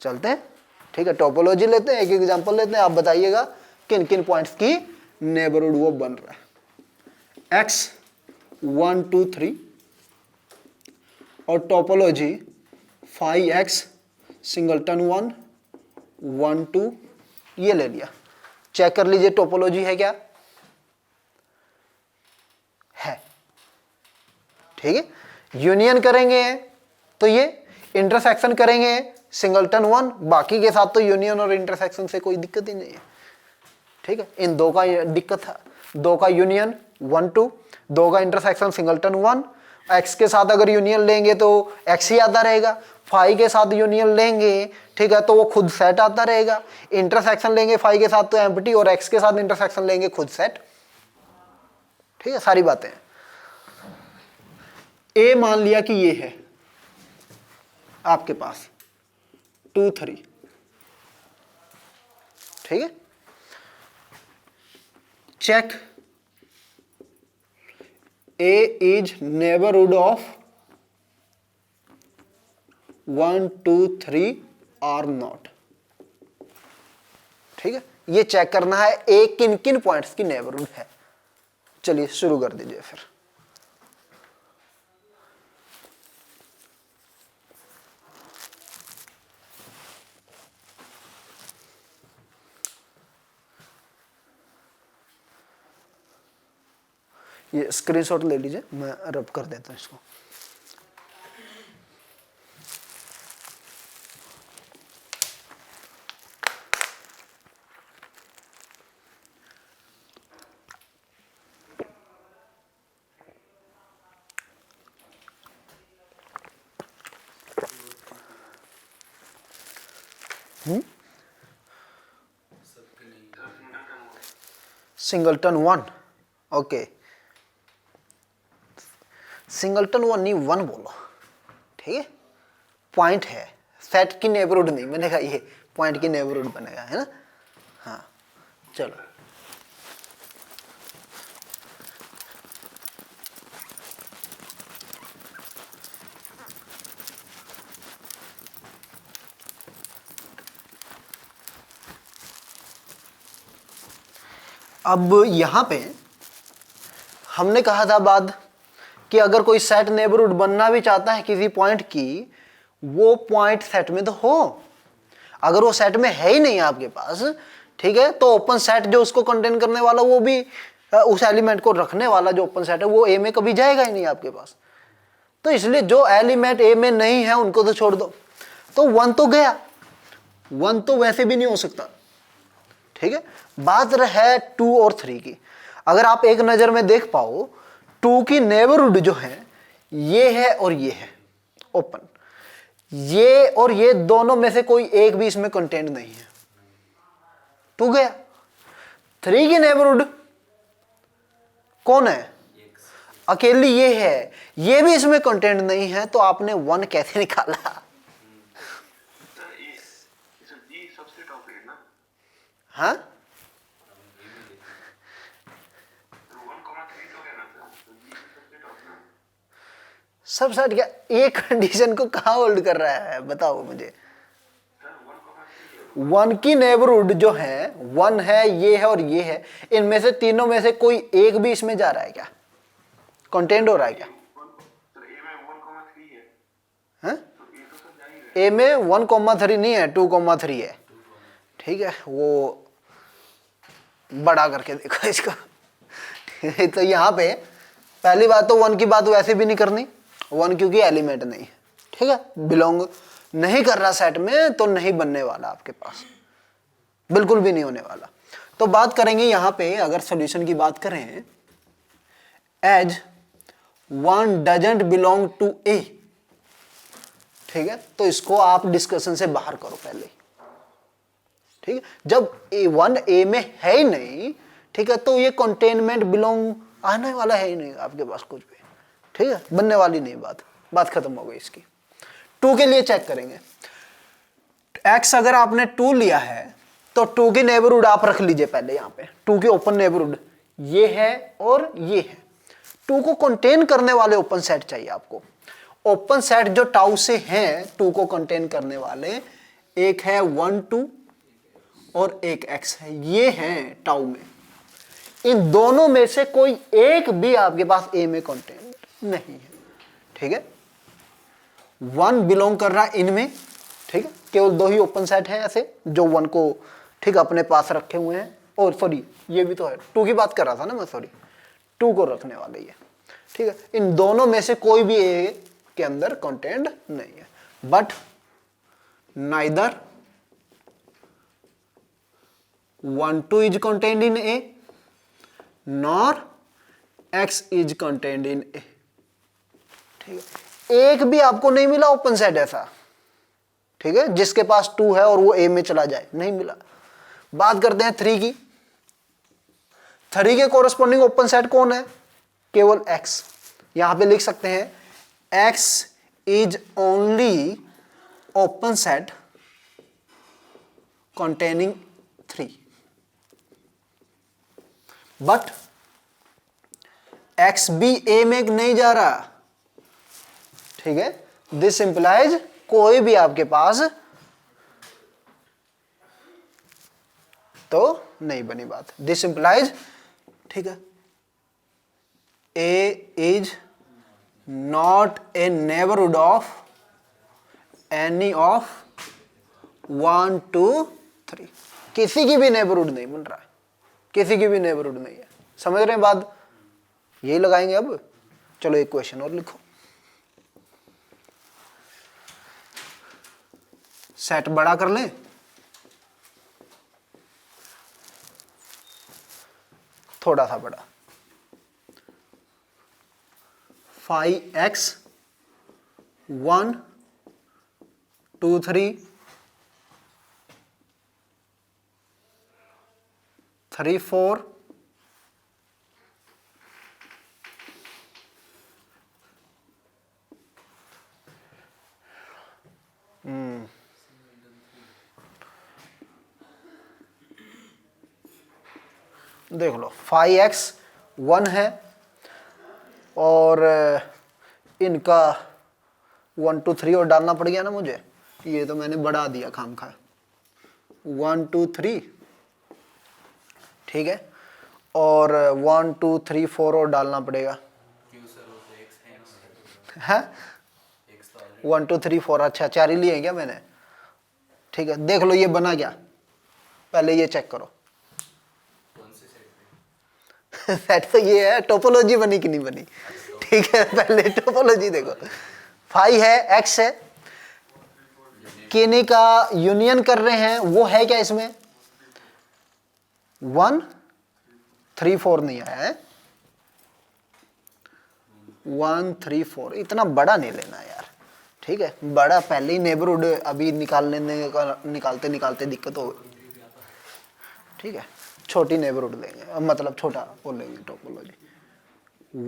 चलते हैं, ठीक है। टोपोलॉजी लेते हैं, एक एग्जांपल लेते हैं। आप बताइएगा किन किन पॉइंट्स की नेबरहुड वो बन रहा है। x 1 2 3 और टोपोलॉजी 5x सिंगलटन 1 1 2, ये ले लिया। चेक कर लीजिए टोपोलॉजी है क्या, है, ठीक है। यूनियन करेंगे तो ये, इंटरसेक्शन करेंगे सिंगलटन 1, बाकी के साथ तो यूनियन और इंटरसेक्शन से कोई दिक्कत ही नहीं है, ठीक है। इन दो का दिक्कत था, दो का यूनियन 1 2, दो का इंटरसेक्शन सिंगलटन 1। एक्स के साथ अगर यूनियन लेंगे तो एक्स ही आता रहेगा, फाई के साथ यूनियन लेंगे, ठीक है, तो वो खुद सेट आता रहेगा। इंटरसेक्शन लेंगे फाई के साथ तो एम्प्टी, और एक्स के साथ इंटरसेक्शन लेंगे खुद सेट, ठीक है। सारी बातें ए मान लिया कि ये है आपके पास 2 3, ठीक है। Check A is neighbourhood of 1 2 3 are not, ठीक है। ये चेक करना है ए किन किन पॉइंट्स की नेबरहुड है। चलिए शुरू कर दीजिए फिर। ये स्क्रीनशॉट ले लीजिए, मैं रब कर देता हूं इसको। सिंगलटन 1, ओके, सिंगलटन 1 नहीं 1 बोलो, ठीक है। पॉइंट है, सेट की नेबरहुड नहीं, मैंने कहा ये पॉइंट की नेबरहुड बनेगा, है ना। हाँ चलो, अब यहां पे हमने कहा था बाद कि अगर कोई सेट नेबरहुड बनना भी चाहता है किसी पॉइंट की, वो पॉइंट सेट में तो हो। अगर वो सेट में है ही नहीं आपके पास, ठीक है, तो ओपन सेट जो उसको कंटेन करने वाला, वो भी उस एलिमेंट को रखने वाला जो ओपन सेट है, वो ए में कभी जाएगा ही नहीं आपके पास। तो इसलिए जो एलिमेंट ए में नहीं है उनको तो छोड़ दो। तो 1 तो गया, 1 तो वैसे भी नहीं हो सकता, ठीक है। बात है 2 और 3 की। अगर आप एक नजर में देख पाओ, 2 की नेबरहुड जो है ये है और ये है ओपन, ये और ये दोनों में से कोई एक भी इसमें कंटेंट नहीं है, 2 गया। 3 की नेबरहुड कौन है, अकेली ये है, ये भी इसमें कंटेंट नहीं है, तो आपने 1 कैसे निकाला। हाँ, सबसेट क्या, ये कंडीशन को कहाँ होल्ड कर रहा है बताओ मुझे। वन की नेबरहुड जो है, वन है, ये है और ये है, इनमें से तीनों में से कोई एक भी इसमें जा रहा है क्या, कंटेंट हो रहा है क्या? ए में 1,3 नहीं है, 2,3 है। ठीक है, वो बड़ा करके देखो इसका। तो यहाँ पे पहली बात तो वन की बात वैसे भी नहीं करनी, वन क्योंकि एलिमेंट नहीं है। ठीक है, बिलोंग नहीं कर रहा सेट में तो नहीं बनने वाला आपके पास, बिल्कुल भी नहीं होने वाला। तो बात करेंगे यहाँ पे, अगर सॉल्यूशन की बात करें, as one doesn't belong to A. ठीक है, तो इसको आप डिस्कशन से बाहर करो पहले। ठीक है, जब वन ए में है ही नहीं, ठीक है, तो ये कंटेनमेंट बिलोंग आने वाला है ही नहीं आपके पास कुछ भी। ठीक है, बनने वाली नहीं बात खत्म हो गई इसकी। 2 के लिए चेक करेंगे, x अगर आपने 2 लिया है तो 2 की नेबरहुड आप रख लीजिए पहले। यहाँ पे 2 की ओपन नेबरहुड ये है और ये है। 2 को कंटेन करने वाले ओपन सेट चाहिए आपको। ओपन सेट जो टाउ से हैं 2 को कंटेन करने वाले, एक है 1 2 और एक x है, ये हैं टाउ में। इन दोनों में से कोई एक भी आपके पास ए में कंटेंट नहीं है। ठीक है, 1 बिलोंग कर रहा है इनमें। ठीक है, केवल 2 ही ओपन सेट हैं ऐसे जो 1 को ठीक अपने पास रखे हुए हैं। और सॉरी, ये भी तो है, 2 की बात कर रहा था ना मैं, सॉरी, 2 को रखने वाले ये। ठीक है, इन दोनों में से कोई भी ए के अंदर कंटेंट नहीं है। But neither 1 2 is contained in A nor x is contained in A. ठीक है, एक भी आपको नहीं मिला ओपन सेट ऐसा, ठीक है, जिसके पास 2 है और वो ए में चला जाए, नहीं मिला। बात करते हैं 3 की। 3 के कोरस्पॉन्डिंग ओपन सेट कौन है? केवल x। यहां पे लिख सकते हैं x is only open set containing 3। But x भी a में नहीं जा रहा। ठीक है, दिस इंप्लाइज कोई भी आपके पास तो नहीं बनी बात। दिस इंप्लाइज, ठीक है, a is not a neighbourhood of any of 1 2 3। किसी की भी नेबरहुड नहीं बन रहा है, किसी की भी नेबरहुड नहीं है। समझ रहे हैं बात? यही लगाएंगे अब। चलो एक क्वेश्चन और लिखो। सेट बड़ा कर लें, थोड़ा सा बड़ा। 5x 1 2 3 3 4 देख लो 5x 1 है और इनका 1 2 3 और डालना पड़ गया ना मुझे, ये तो मैंने बढ़ा दिया खामखा। 1 2 3, ठीक है, और 1 2 3 4 और डालना पड़ेगा। है 1 2 3 4, अच्छा 4 ही लिए क्या मैंने? ठीक है, देख लो ये बना क्या, पहले ये चेक करो। सेट तो ये है, टोपोलॉजी बनी कि नहीं बनी? ठीक है, पहले टोपोलॉजी देखो। 5 है, x है, किन्हीं का यूनियन कर रहे हैं, वो है क्या इसमें? 1 3 4 नहीं आया है। 1 3 4 इतना बड़ा नहीं लेना यार। ठीक है, बड़ा पहले ही नेबरहुड अभी निकालते निकालते दिक्कत हो गई। ठीक है, छोटी नेबरहुड लेंगे, मतलब छोटा वो लेंगे टोपोलॉजी।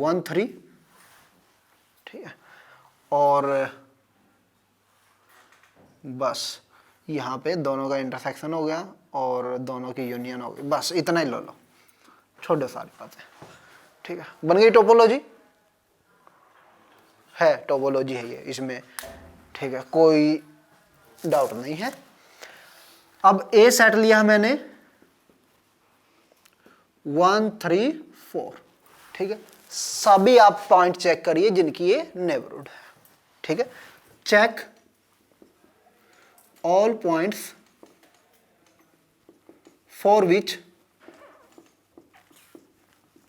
1 3, ठीक है, और बस यहाँ पे दोनों का इंटरसेक्शन हो गया और दोनों की यूनियन हो गई, बस इतना ही लो लो, छोड़ो सारी बातें। ठीक है, बन गई टोपोलॉजी, है टोपोलॉजी है ये इसमें। ठीक है, कोई डाउट नहीं है। अब ए सेट लिया मैंने 1 3 4, ठीक है। सभी आप पॉइंट चेक करिए जिनकी ये नेबरहुड है, ठीक है। Check all points for which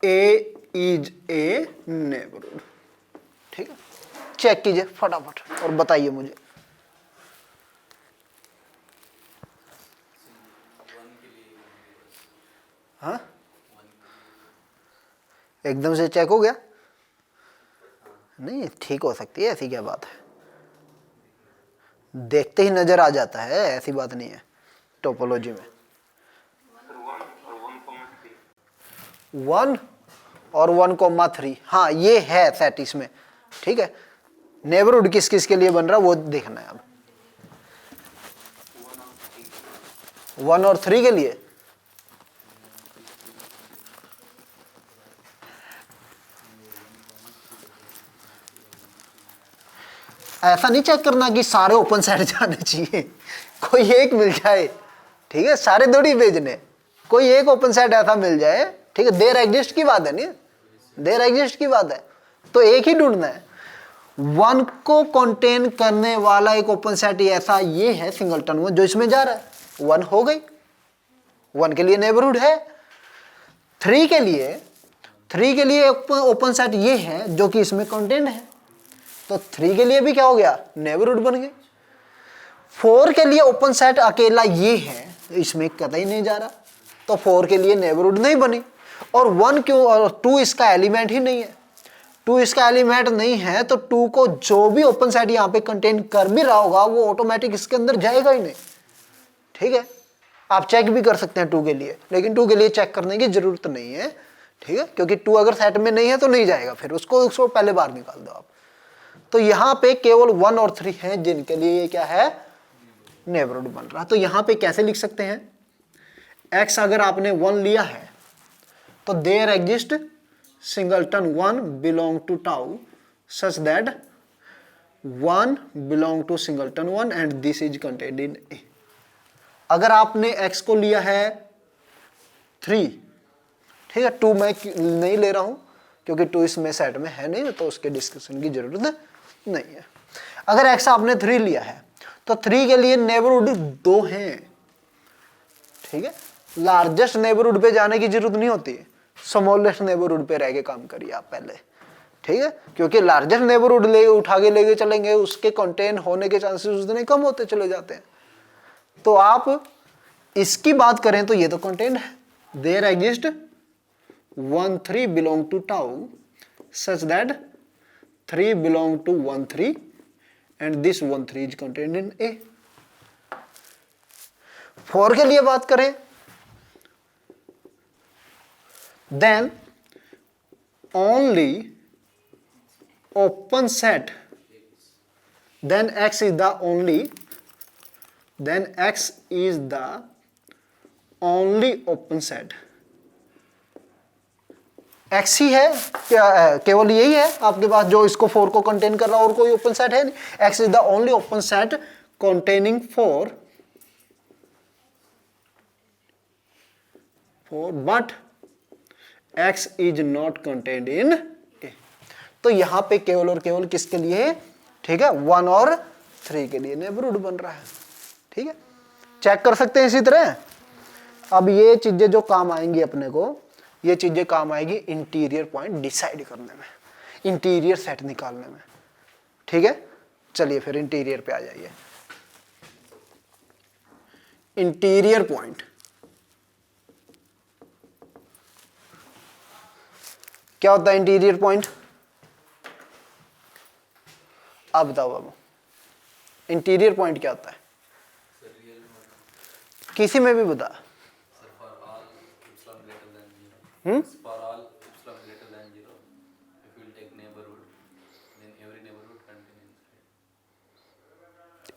A is a neighbourhood, ठीक है। चेक कीजिए फटाफट और बताइए मुझे। हाँ, एकदम से चेक हो गया? नहीं, ठीक हो सकती है, ऐसी क्या बात है, देखते ही नजर आ जाता है, ऐसी बात नहीं है टोपोलॉजी में। 1 और 1,3, हाँ ये है सेट इसमें, ठीक है। नेबरहुड किस किस के लिए बन रहा है वो देखना है अब। 1 और 3 के लिए ऐसा नहीं चेक करना कि सारे ओपन सेट जाने चाहिए, कोई एक मिल जाए, ठीक है। सारे थोड़ी भेजने, कोई एक ओपन सेट ऐसा मिल जाए, ठीक है। देयर एग्जिस्ट की बात है, नहीं देयर एग्जिस्ट की बात है, तो एक ही ढूंढना है। 1 को कंटेन करने वाला एक ओपन सेट ऐसा ये है सिंगलटन 1 जो इसमें जा रहा है, 1 हो गई, 1 के लिए नेबरहुड है। 3 के लिए ओपन सेट ये है जो कि इसमें कंटेन है, तो 3 के लिए भी क्या हो गया, नेबरहुड बन गए। 4 के लिए ओपन सेट अकेला ये है, इसमें कतई नहीं जा रहा, तो 4 के लिए नेबरहुड नहीं बनी। और 1 क्यों, और 2 इसका एलिमेंट ही नहीं है, 2 इसका एलिमेंट नहीं है, तो 2 को जो भी ओपन सेट यहाँ पे कंटेन कर भी रहा होगा वो ऑटोमेटिक इसके अंदर जाएगा ही नहीं, ठीक है। आप चेक भी कर सकते हैं 2 के लिए, लेकिन 2 के लिए चेक करने की जरूरत नहीं है, ठीक है, क्योंकि 2 अगर सेट में नहीं है तो नहीं जाएगा, फिर उसको पहले बाहर निकाल दो आप। तो यहां पे केवल 1 और 3 हैं जिनके लिए ये क्या है, नेबरहुड बन रहा। तो यहां पे कैसे लिख सकते हैं, x अगर आपने 1 लिया है तो there exist singleton 1 belong to tau such that 1 belong to singleton 1 and this is contained in A. अगर आपने x को लिया है 3, ठीक है, 2 मैं नहीं ले रहा हूं क्योंकि 2 इसमें सेट में है नहीं, तो उसके डिस्कशन की जरूरत नहीं है। अगर x आपने 3 लिया है तो 3 के लिए नेबरहुड 2 हैं, ठीक है। लार्जेस्ट नेबरहुड पे जाने की जरूरत नहीं होती, स्मॉलेस्ट नेबरहुड पे रह के काम करिए आप पहले, ठीक है, क्योंकि लार्जेस्ट नेबरहुड उठा के लेके चलेंगे उसके कंटेन होने के चांसेस उतने कम होते चले जाते हैं। तो आप इसकी बात करें तो ये तो कंटेंट है, there exist 1 3 belong to tau such that 3 belong to 1 3 and this 1 3 is contained in A. 4 के लिए बात करें, then only open set, then x is the only open set। x ही है क्या, केवल यही है आपके पास जो इसको 4 को कंटेन कर रहा है, और कोई ओपन सेट है नहीं। x is the only open set containing 4 but x is not contained in a। तो यहां पे केवल और केवल किसके लिए, ठीक है, 1 और 3 के लिए नेबरहुड बन रहा है, ठीक है। चेक कर सकते हैं इसी तरह। अब ये चीजें जो काम आएंगी अपने को, ये चीजें काम आएगी इंटीरियर पॉइंट डिसाइड करने में, इंटीरियर सेट निकालने में, ठीक है। चलिए फिर इंटीरियर पे आ जाइए। इंटीरियर पॉइंट क्या होता है, इंटीरियर पॉइंट आप बताओ बाबू, इंटीरियर पॉइंट क्या होता है, किसी में भी बता।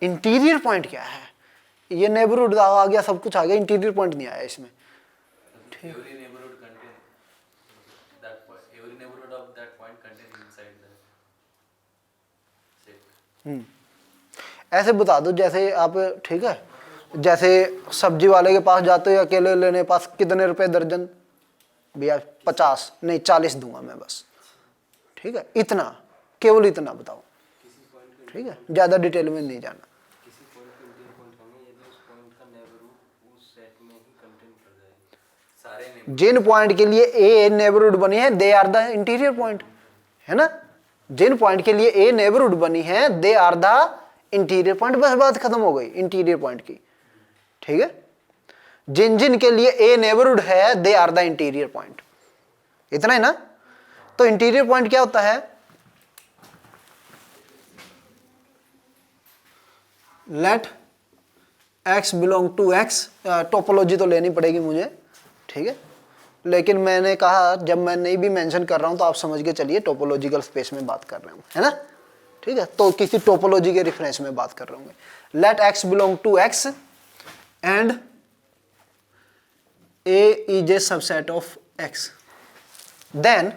इंटीरियर पॉइंट क्या है, ये नेबरहुड आ गया, सब कुछ आ गया, इंटीरियर पॉइंट नहीं आया इसमें। ऐसे बता दो जैसे आप, ठीक है, जैसे सब्जी वाले के पास जाते हो अकेले लेने पास कितने रुपए दर्जन, भैया 50 नहीं 40 दूंगा मैं बस, ठीक है, इतना, केवल इतना बताओ, ठीक है, ज्यादा डिटेल में नहीं जाना। किसी पॉइंट पे इंटीरियर पॉइंट होंगे यदि उस पॉइंट का नेबरहुड उस सेट में ही कंटेन कर जाए सारे नेबरहुड। जिन पॉइंट के लिए ए नेबरहुड बनी है they are the interior point, है ना, जिन पॉइंट के लिए ए नेबरहुड बनी है they are the interior point, बस बात खत्म हो गई इंटीरियर पॉइंट की, ठीक है। जिन जिन के लिए ए नेबरहुड है they are the interior point, इतना ही ना। तो इंटीरियर पॉइंट क्या होता है, let x belong to x, topology तो लेनी पड़ेगी मुझे, ठीक है, लेकिन मैंने कहा जब मैं नहीं भी मेंशन कर रहा हूं तो आप समझ के चलिए टोपोलॉजिकल स्पेस में बात कर रहे हूं, है ना, ठीक है, तो किसी टोपोलॉजी के रेफरेंस में बात कर रहे होंगे। Let x belong to x and a is a subset of x, then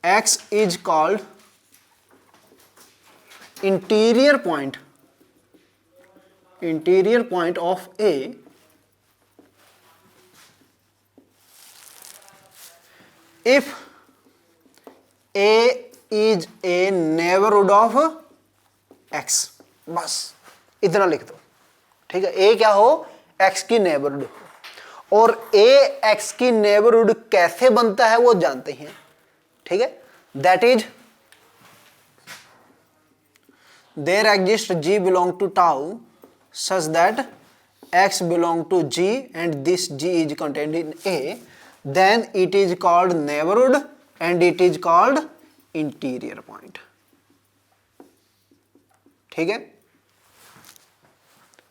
x is called interior point of A if A is a neighborhood of x, बस इतना लिख दो, ठीक है। A क्या हो, x की नेबरहुड हो, और A x की नेबरहुड कैसे बनता है वो जानते हैं, ठीक है। That is there exists g belong to tau such that x belong to g and this g is contained in A, then it is called neighborhood and it is called interior point, ठीक है,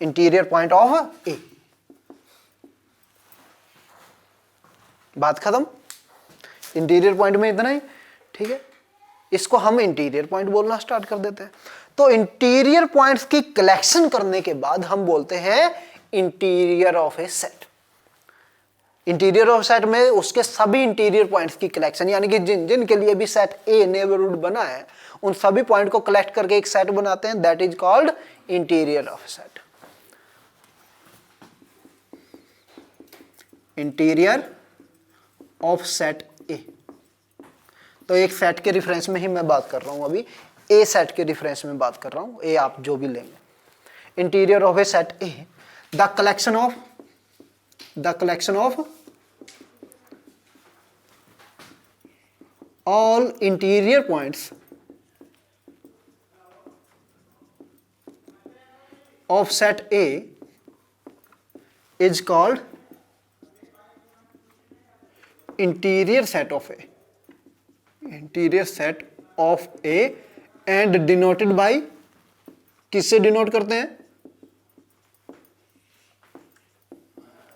इंटीरियर पॉइंट ऑफ ए, बात खत्म। इंटीरियर पॉइंट में इतना ही, ठीक है, इसको हम इंटीरियर पॉइंट बोलना स्टार्ट कर देते हैं। तो इंटीरियर पॉइंट्स की कलेक्शन करने के बाद हम बोलते हैं interior of A set. Interior of set में उसके सभी इंटीरियर पॉइंट्स की कलेक्शन, यानी कि जिन जिन के लिए भी सेट ए नेबरहुड बना है उन सभी पॉइंट को कलेक्ट करके एक सेट बनाते हैं, that is called interior of set. Interior of set ए, तो एक सेट के रेफरेंस में ही मैं बात कर रहा हूं, अभी ए सेट के रेफरेंस में बात कर रहा हूं, ए आप जो भी लेंगे। Interior of A set A, the collection of all interior points of set A is called interior set of A, interior set of A and denoted by, किससे डिनोट करते हैं,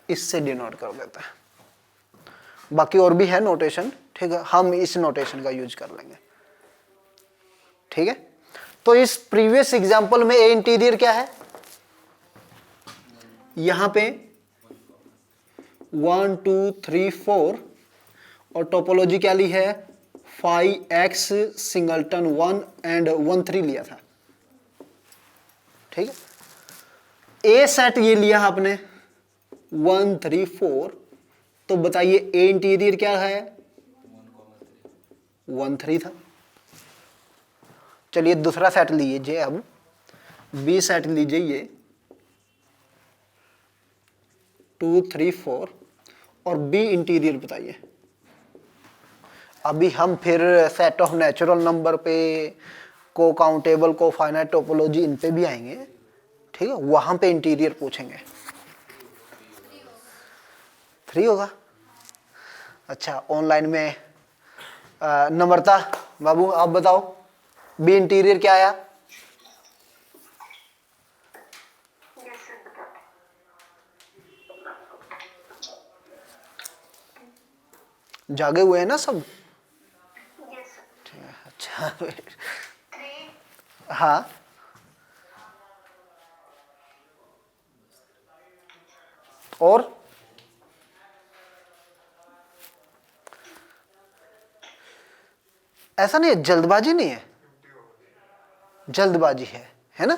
इससे डिनोट कर देता है। बाकी और भी है नोटेशन, ठीक है, हम इस नोटेशन का यूज कर लेंगे, ठीक है। तो इस प्रीवियस एग्जांपल में ए इंटीरियर क्या है, यहां पे 1 2 3 4 और टोपोलॉजी क्या ली है, 5x सिंगलटन 1 एंड 1 3 लिया था, ठीक है। ए सेट ये लिया आपने 1 3 4, तो बताइए ए इंटीरियर क्या है, 1 3 था। चलिए दूसरा सेट लीजिए, अब बी सेट लीजिए, ये 2 3 4 और बी इंटीरियर बताइए। अभी हम फिर सेट ऑफ नेचुरल नंबर पे, को काउंटेबल, को फाइनाइट टोपोलॉजी, इन पे भी आएंगे, ठीक है, वहां पे इंटीरियर पूछेंगे। 3 होगा, अच्छा। ऑनलाइन में नम्रता बाबू आप बताओ, बी इंटीरियर क्या आया, जागे हुए हैं ना सब, अच्छा हाँ, और ऐसा नहीं है, जल्दबाजी नहीं है, जल्दबाजी है ना।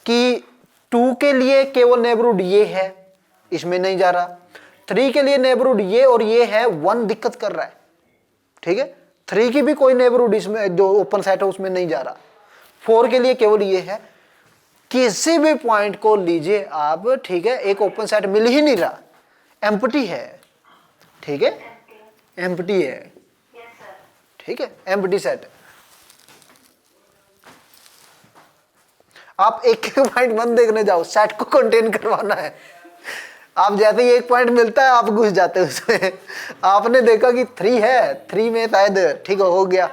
कि 2 के लिए केवल नेबरहुड ये है, इसमें नहीं जा रहा। 3 के लिए नेबरहुड ये और ये है, 1 दिक्कत कर रहा है। ठीक है, 3 की भी कोई नेबरहुड इसमें जो ओपन सेट है उसमें नहीं जा रहा। 4 के लिए केवल ये है। किसी भी पॉइंट को लीजिए आप, ठीक है, एक ओपन सेट मिल ही नहीं रहा, एम्प्टी है। ठीक है, एम्प्टी है। Yes sir. ठीक है, एम्प्टी सेट। आप एक एक पॉइंट मत देखने जाओ, सेट को कंटेन करवाना है। आप जैसे ही एक पॉइंट मिलता है आप घुस जाते हो उसमें। आपने देखा कि 3 है, 3 में शायद ठीक है हो गया।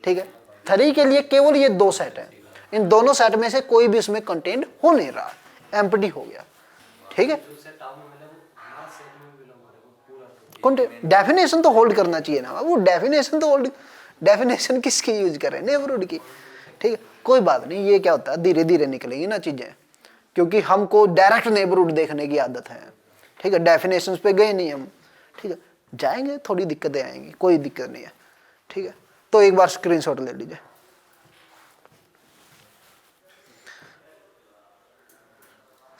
ठीक है, 3 के लिए केवल ये 2 सेट है, इन दोनों सेट में से कोई भी इसमें कंटेंट हो नहीं रहा, एम्प्टी हो गया। ठीक है, जो सेट आपने मिला वो हमारे सेट में भी बिलोंग करेगा पूरा। कंटेंट डेफिनेशन तो होल्ड करना चाहिए ना, वो डेफिनेशन तो होल्ड, डेफिनेशन किसकी यूज करें, नेबरहुड की। ठीक है, कोई बात नहीं, ये क्या होता है धीरे धीरे निकलेंगी ना चीजें, क्योंकि हमको डायरेक्ट नेबरहुड देखने की आदत है। ठीक है, डेफिनेशंस पे गए नहीं हम। ठीक है, जाएंगे, थोड़ी दिक्कतें आएंगी, कोई दिक्कत नहीं है। ठीक है, तो एक बार स्क्रीनशॉट ले लीजिए।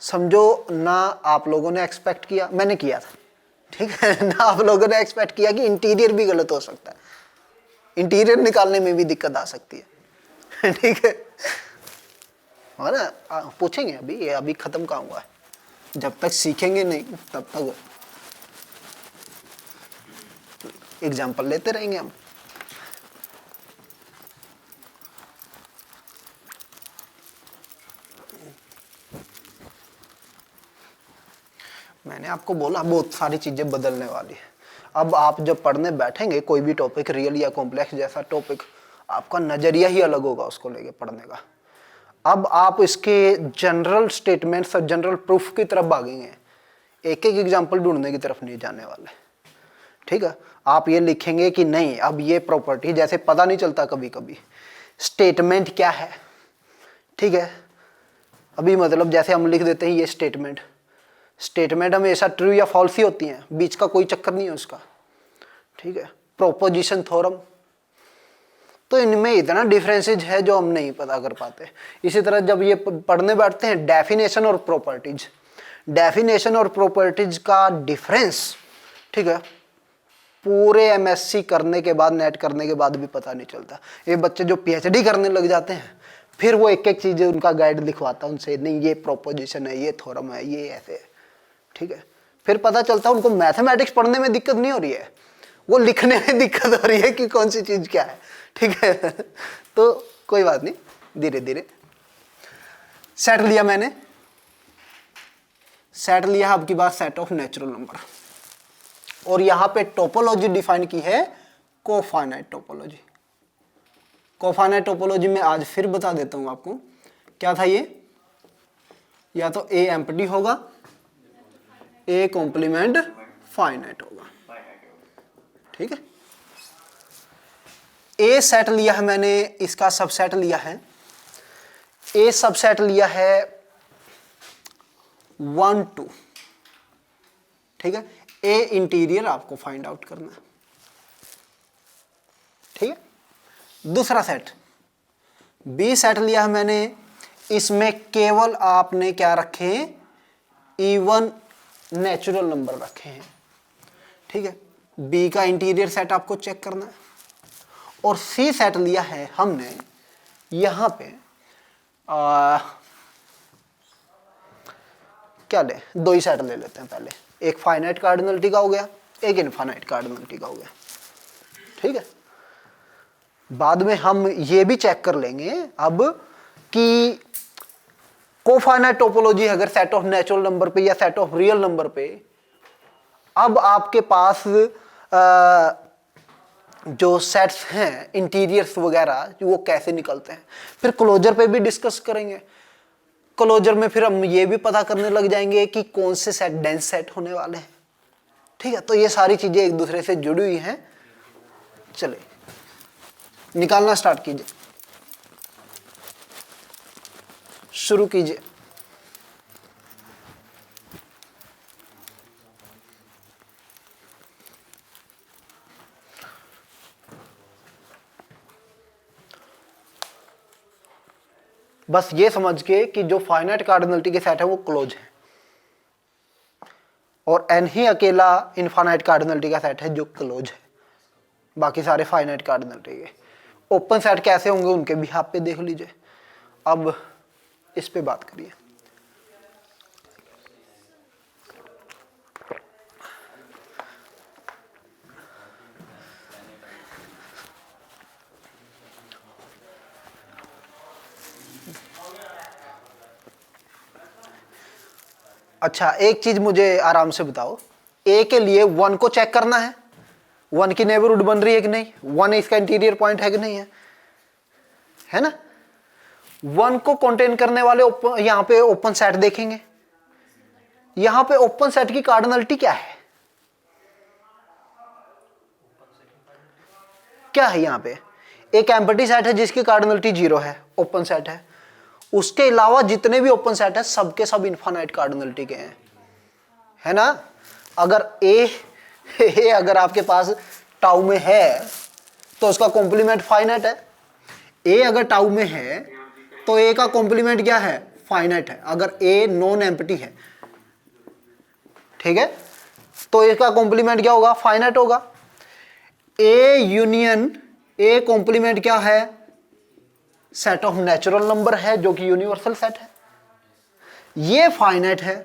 समझो ना, आप लोगों ने एक्सपेक्ट किया, मैंने किया था। ठीक है ना, आप लोगों ने एक्सपेक्ट किया कि इंटीरियर भी गलत हो सकता है, इंटीरियर निकालने में भी दिक्कत आ सकती है। ठीक है ना, पूछेंगे अभी, ये अभी खत्म कहाँ हुआ है, जब तक सीखेंगे नहीं तब तक एग्जाम्पल लेते रहेंगे हम। मैंने आपको बोला बहुत सारी चीजें बदलने वाली है। अब आप जब पढ़ने बैठेंगे कोई भी टॉपिक, रियल या कॉम्प्लेक्स जैसा टॉपिक, आपका नजरिया ही अलग होगा उसको लेके पढ़ने का। अब आप इसके जनरल स्टेटमेंट्स और जनरल प्रूफ की तरफ भागेंगे, एक एक एग्जाम्पल ढूंढने की तरफ नहीं जाने वाले। ठीक है, आप ये लिखेंगे कि नहीं अब ये प्रॉपर्टी, जैसे पता नहीं चलता कभी कभी स्टेटमेंट क्या है। ठीक है, अभी मतलब जैसे हम लिख देते हैं ये स्टेटमेंट, स्टेटमेंट हमेशा ट्रू या फॉल्स ही होती हैं, बीच का कोई चक्कर नहीं है उसका। ठीक है, प्रोपोजिशन, थ्योरम, तो इनमें इतना डिफरेंसेज है जो हम नहीं पता कर पाते। इसी तरह जब ये पढ़ने बैठते हैं डेफिनेशन और प्रॉपर्टीज, डेफिनेशन और प्रॉपर्टीज का डिफरेंस, ठीक है, पूरे एमएससी करने के बाद, नेट करने के बाद भी पता नहीं चलता। ये बच्चे जो पीएचडी करने लग जाते हैं, फिर वो एक एक चीज़ उनका गाइड लिखवाता है उनसे, नहीं ये प्रोपोजिशन है, ये थ्योरम है, ये ऐसे है। ठीक है, फिर पता चलता है उनको मैथमेटिक्स पढ़ने में दिक्कत नहीं हो रही है, वो लिखने में दिक्कत हो रही है कि कौन सी चीज़ क्या है। ठीक है तो कोई बात नहीं, धीरे धीरे। सेट लिया मैंने, सेट लिया आपकी बात सेट ऑफ नेचुरल नंबर, और यहां पे टोपोलॉजी डिफाइन की है कोफाइनाइट टोपोलॉजी। कोफाइनाइट टोपोलॉजी में आज फिर बता देता हूं आपको क्या था ये, या तो ए एम्प्टी होगा, ए कॉम्प्लीमेंट फाइनाइट होगा। ठीक है, ए सेट लिया है मैंने, इसका सबसेट लिया है, ए सबसेट लिया है 1 2। ठीक है, ए इंटीरियर आपको फाइंड आउट करना है। ठीक है, दूसरा सेट बी सेट लिया है मैंने, इसमें केवल आपने क्या रखे, इवन नेचुरल नंबर रखे हैं। ठीक है, बी का इंटीरियर सेट आपको चेक करना है। और सी सेट लिया है हमने, यहां पे क्या ले, 2 ही सेट ले लेते हैं पहले, एक फाइनाइट कार्डिनलिटी का हो गया, एक इनफाइनाइट कार्डिनलिटी का हो गया। ठीक है, बाद में हम ये भी चेक कर लेंगे अब कि कोफाइनाइट टोपोलॉजी अगर सेट ऑफ नेचुरल नंबर पे या सेट ऑफ रियल नंबर पे, अब आपके पास जो सेट्स हैं इंटीरियर्स वगैरह वो कैसे निकलते हैं, फिर क्लोजर पे भी डिस्कस करेंगे। क्लोजर में फिर हम ये भी पता करने लग जाएंगे कि कौन से सेट डेंस सेट होने वाले हैं। ठीक है, तो ये सारी चीजें एक दूसरे से जुड़ी हुई हैं। चलिए निकालना स्टार्ट कीजिए, शुरू कीजिए। बस ये समझ के कि जो फाइनाइट कार्डिनलिटी के सेट है वो क्लोज है, और n ही अकेला इनफाइनाइट कार्डिनलिटी का सेट है जो क्लोज है, बाकी सारे फाइनाइट कार्डिनलिटी के। ओपन सेट कैसे होंगे उनके भी आप पे देख लीजिए। अब इस पे बात करिए। अच्छा, एक चीज मुझे आराम से बताओ, ए के लिए 1 को चेक करना है, 1 की नेबरहुड बन रही है कि नहीं, 1 इसका इंटीरियर पॉइंट है कि नहीं है ना। 1 को कंटेन करने वाले यहां पे ओपन सेट देखेंगे, यहां पे ओपन सेट की कार्डिनलिटी क्या है, क्या है यहां पे, एक एम्प्टी सेट है जिसकी कार्डिनलिटी 0 है, ओपन सेट है। उसके अलावा जितने भी ओपन सेट है सबके सब इनफाइनाइट कार्डिनलिटी के हैं, है ना। अगर ए अगर आपके पास टाउ में है तो उसका कॉम्प्लीमेंट फाइनाइट है, ए अगर टाउ में है तो ए का कॉम्प्लीमेंट क्या है, फाइनाइट है, अगर ए नॉन एम्प्टी है, ठीक है, तो इसका कॉम्प्लीमेंट क्या होगा, फाइनाइट होगा। ए यूनियन ए कॉम्प्लीमेंट क्या है, सेट ऑफ नेचुरल नंबर है जो कि यूनिवर्सल सेट है, ये फाइनाइट है,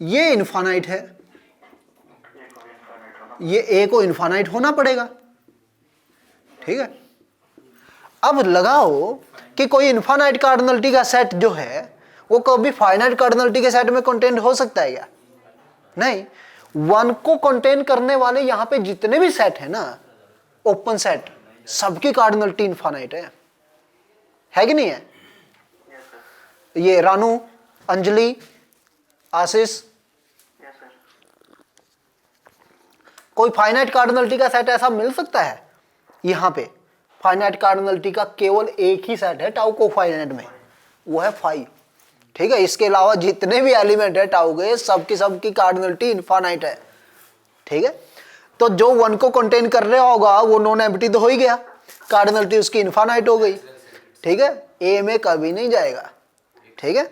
ये इनफाइनाइट है, ये ए को इनफाइनाइट होना पड़ेगा, ठीक है। अब लगाओ कि कोई इनफाइनाइट कार्डिनलिटी का सेट जो है वो कभी फाइनाइट कार्डिनलिटी के सेट में कंटेंट हो सकता है क्या, नहीं। 1 को कंटेन करने वाले यहां पे जितने भी सेट है ना, ओपन सेट, सबकी कार्डिनलिटी इनफाइनाइट है कि नहीं है। ये रानू, अंजलि, आशीष, कोई फाइनाइट कार्डिनलिटी का सेट ऐसा मिल सकता है, यहां पे फाइनाइट कार्डिनलिटी का केवल एक ही सेट है टाउ कोफाइनाइट में, वो है 5, ठीक है। इसके अलावा जितने भी एलिमेंट है टाउ के सबकी कार्डिनलिटी इनफाइनाइट है, ठीक है। तो जो 1 को कंटेन कर रहा होगा वो नॉन एम्प्टी तो हो ही गया, कार्डिनलिटी उसकी इनफाइनाइट हो गई, ठीक है, ए में कभी नहीं जाएगा, ठीक है।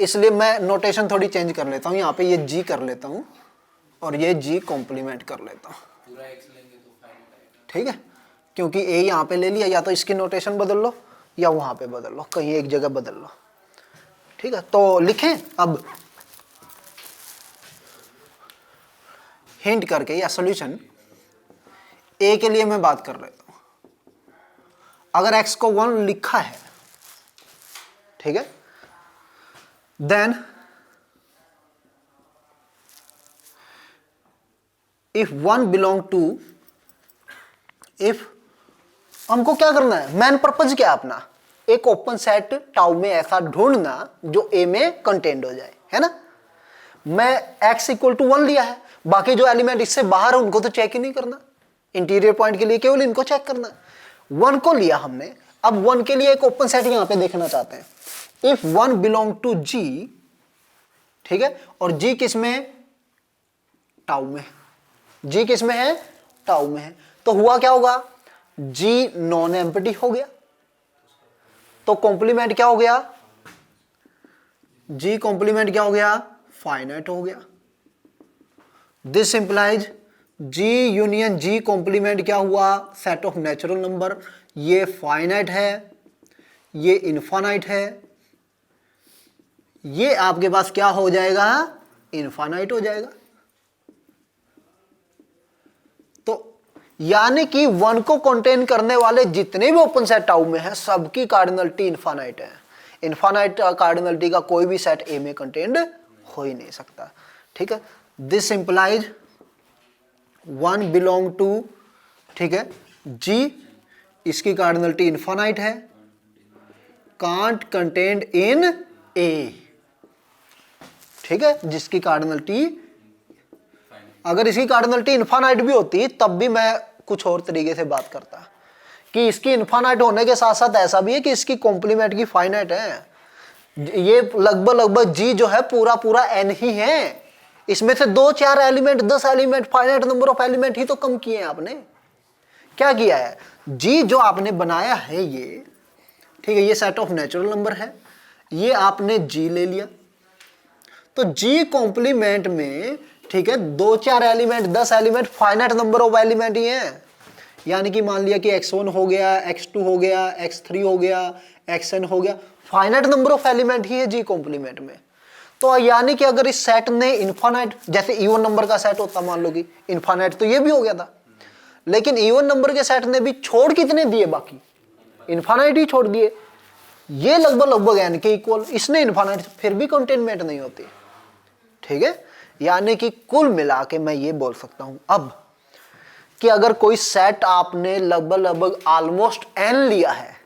इसलिए मैं नोटेशन थोड़ी चेंज कर लेता हूं, यहां पे ये जी कर लेता हूं और ये जी कॉम्प्लीमेंट कर लेता हूं, ठीक है, क्योंकि ए यहां पे ले लिया, या तो इसकी नोटेशन बदल लो या वहां पे बदल लो, कहीं एक जगह बदल लो, ठीक है। तो लिखें अब हिंट करके या सॉल्यूशन। ए के लिए मैं बात कर लेता हूं, अगर x को 1 लिखा है, ठीक है, then if 1 belong to, if हमको क्या करना है, मेन पर्पज क्या है अपना, एक ओपन सेट टाउ में ऐसा ढूंढना जो ए में कंटेंट हो जाए, है ना। मैं x इक्वल टू 1 लिया है, बाकी जो एलिमेंट इससे बाहर है उनको तो चेक ही नहीं करना, इंटीरियर पॉइंट के लिए केवल इनको चेक करना। 1 को लिया हमने, अब 1 के लिए एक ओपन सेट यहां पे देखना चाहते हैं, इफ 1 बिलोंग टू g, ठीक है, और g किस में, टाउ में, g किस में है, टाउ में है, तो हुआ क्या होगा, g नॉन एम्प्टी हो गया, तो कॉम्प्लीमेंट क्या हो गया, g कॉम्प्लीमेंट क्या हो गया, फाइनाइट हो गया। This implies g union g complement क्या हुआ, सेट ऑफ नेचुरल नंबर, ये फाइनाइट है, ये इनफाइनाइट है, ये आपके पास क्या हो जाएगा, इनफाइनाइट हो जाएगा। तो यानी कि 1 को कंटेन करने वाले जितने भी ओपन सेट टाउ में है सबकी कार्डिनलिटी इनफाइनाइट है, इनफाइनाइट कार्डिनलिटी का कोई भी सेट ए में कंटेन्ड हो ही नहीं सकता, ठीक है। दिस इंप्लाइज 1 बिलोंग टू, ठीक है, g, इसकी कार्डिनलिटी इनफाइनाइट है, कांट कंटेन्ड इन ए, ठीक है, जिसकी कार्डिनलिटी, अगर इसकी कार्डिनलिटी इनफाइनाइट भी होती तब भी मैं कुछ और तरीके से बात करता कि इसकी इनफाइनाइट होने के साथ साथ ऐसा भी है कि इसकी कॉम्प्लीमेंट की फाइनाइट है, ये लगभग g जो है पूरा n ही है, इसमें से 2-4 element 10 element finite number of element ही तो कम किए हैं आपने, क्या किया है, g जो आपने बनाया है ये ठीक है, ये सेट ऑफ नेचुरल नंबर है, ये आपने जी ले लिया। तो जी कॉम्प्लीमेंट में, ठीक है, 2-4 element, 10 element, finite number of element ही है। यानी कि मान लिया कि x1 हो गया, x2 हो गया, x3 हो गया, xn हो गया, फाइनाइट नंबर ऑफ एलिमेंट ही है जी कॉम्प्लीमेंट में। तो यानी कि अगर इस सेट ने इनफाइनाइट, जैसे इवन नंबर का सेट होता मान लो कि इनफाइनाइट, तो ये भी हो गया था, लेकिन इवन नंबर के सेट ने भी छोड़ कितने दिए, बाकी इनफाइनाइट ही छोड़ दिए। ये लगभग n के इक्वल, इसने इनफाइनाइट, फिर भी कंटेनमेंट नहीं होती। ठीक है, यानी कि कुल मिला के मैं ये बोल सकता हूं अब कि अगर कोई सेट आपने लगभग ऑलमोस्ट n लिया है,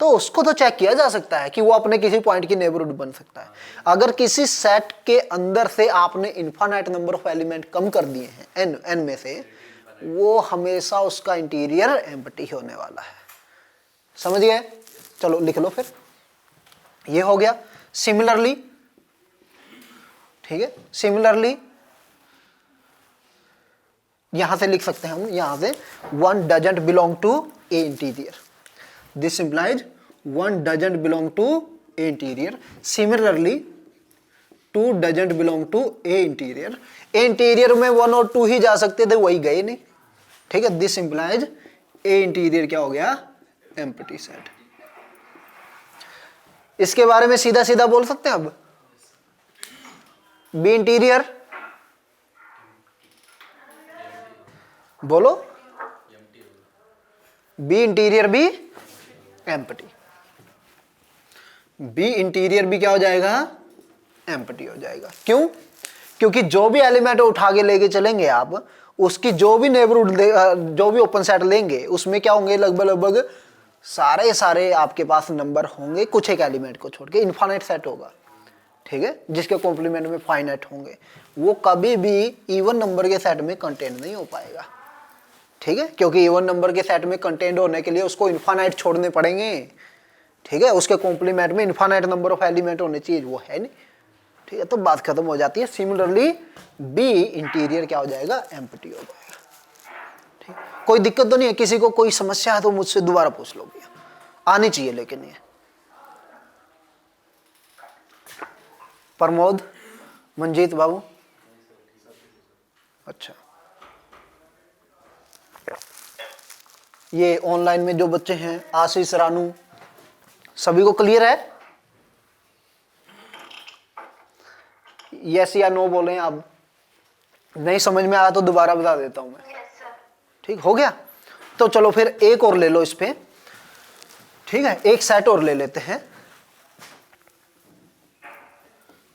तो उसको तो चेक किया जा सकता है कि वो अपने किसी पॉइंट की नेबरहुड बन सकता है। अगर किसी सेट के अंदर से आपने इनफाइनाइट नंबर ऑफ एलिमेंट कम कर दिए हैं n में से, वो हमेशा उसका इंटीरियर एम्प्टी होने वाला है। समझ गए? चलो लिख लो फिर, ये हो गया। सिमिलरली, ठीक है, सिमिलरली यहां से लिख सकते हैं हम, यहां से 1 doesn't belong to A interior, this implies 1 doesn't belong to A interior. Similarly 2 doesn't belong to A interior. A interior में 1 और 2 ही जा सकते थे, वही गए नहीं। ठीक है, दिस इंप्लाइज ए इंटीरियर क्या हो गया, एम्प्टी सेट। इसके बारे में सीधा सीधा बोल सकते हैं अब, बी इंटीरियर बोलो, बी इंटीरियर भी एम्प्टी, बी इंटीरियर भी क्या हो जाएगा, एम्प्टी हो जाएगा। क्यों? क्योंकि जो भी एलिमेंट उठा के लेके चलेंगे आप, उसकी जो भी नेबरहुड, जो भी ओपन सेट लेंगे, उसमें क्या होंगे, लगभग सारे आपके पास नंबर होंगे, कुछ एक एलिमेंट को छोड़ के इनफाइनाइट सेट होगा। ठीक है, जिसके कॉम्प्लीमेंट में फाइनाइट होंगे, वो कभी भी इवन नंबर के सेट में कंटेंट नहीं हो पाएगा। ठीक है, क्योंकि इवन नंबर के सेट में कंटेंट होने के लिए उसको इनफाइनाइट छोड़ने पड़ेंगे। ठीक है, उसके कॉम्प्लीमेंट में इनफाइनाइट नंबर ऑफ एलिमेंट होने चाहिए, वो है नहीं। ठीक है, तो बात खत्म हो जाती है। सिमिलरली बी इंटीरियर क्या हो जाएगा, एम्प्टी हो जाएगा। ठीक, कोई दिक्कत तो नहीं है? किसी को कोई समस्या है तो मुझसे दोबारा पूछ लो, भैया आनी चाहिए। लेकिन ये प्रमोद, मंजीत बाबू, अच्छा, ये ऑनलाइन में जो बच्चे हैं, आशीष, रानू, सभी को क्लियर है? यस या नो बोलें आप। नहीं समझ में आया तो दोबारा बता देता हूं मैं। Yes sir. ठीक हो गया? तो चलो फिर एक और ले लो इस पे। ठीक है, एक सेट और ले लेते हैं,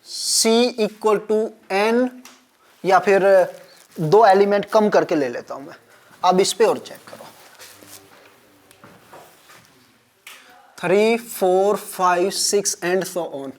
C इक्वल टू n, या फिर 2 एलिमेंट कम करके ले लेता हूं मैं। अब इस पे और चेक करो, 3, 4, 5, 6 एंड सो ऑन।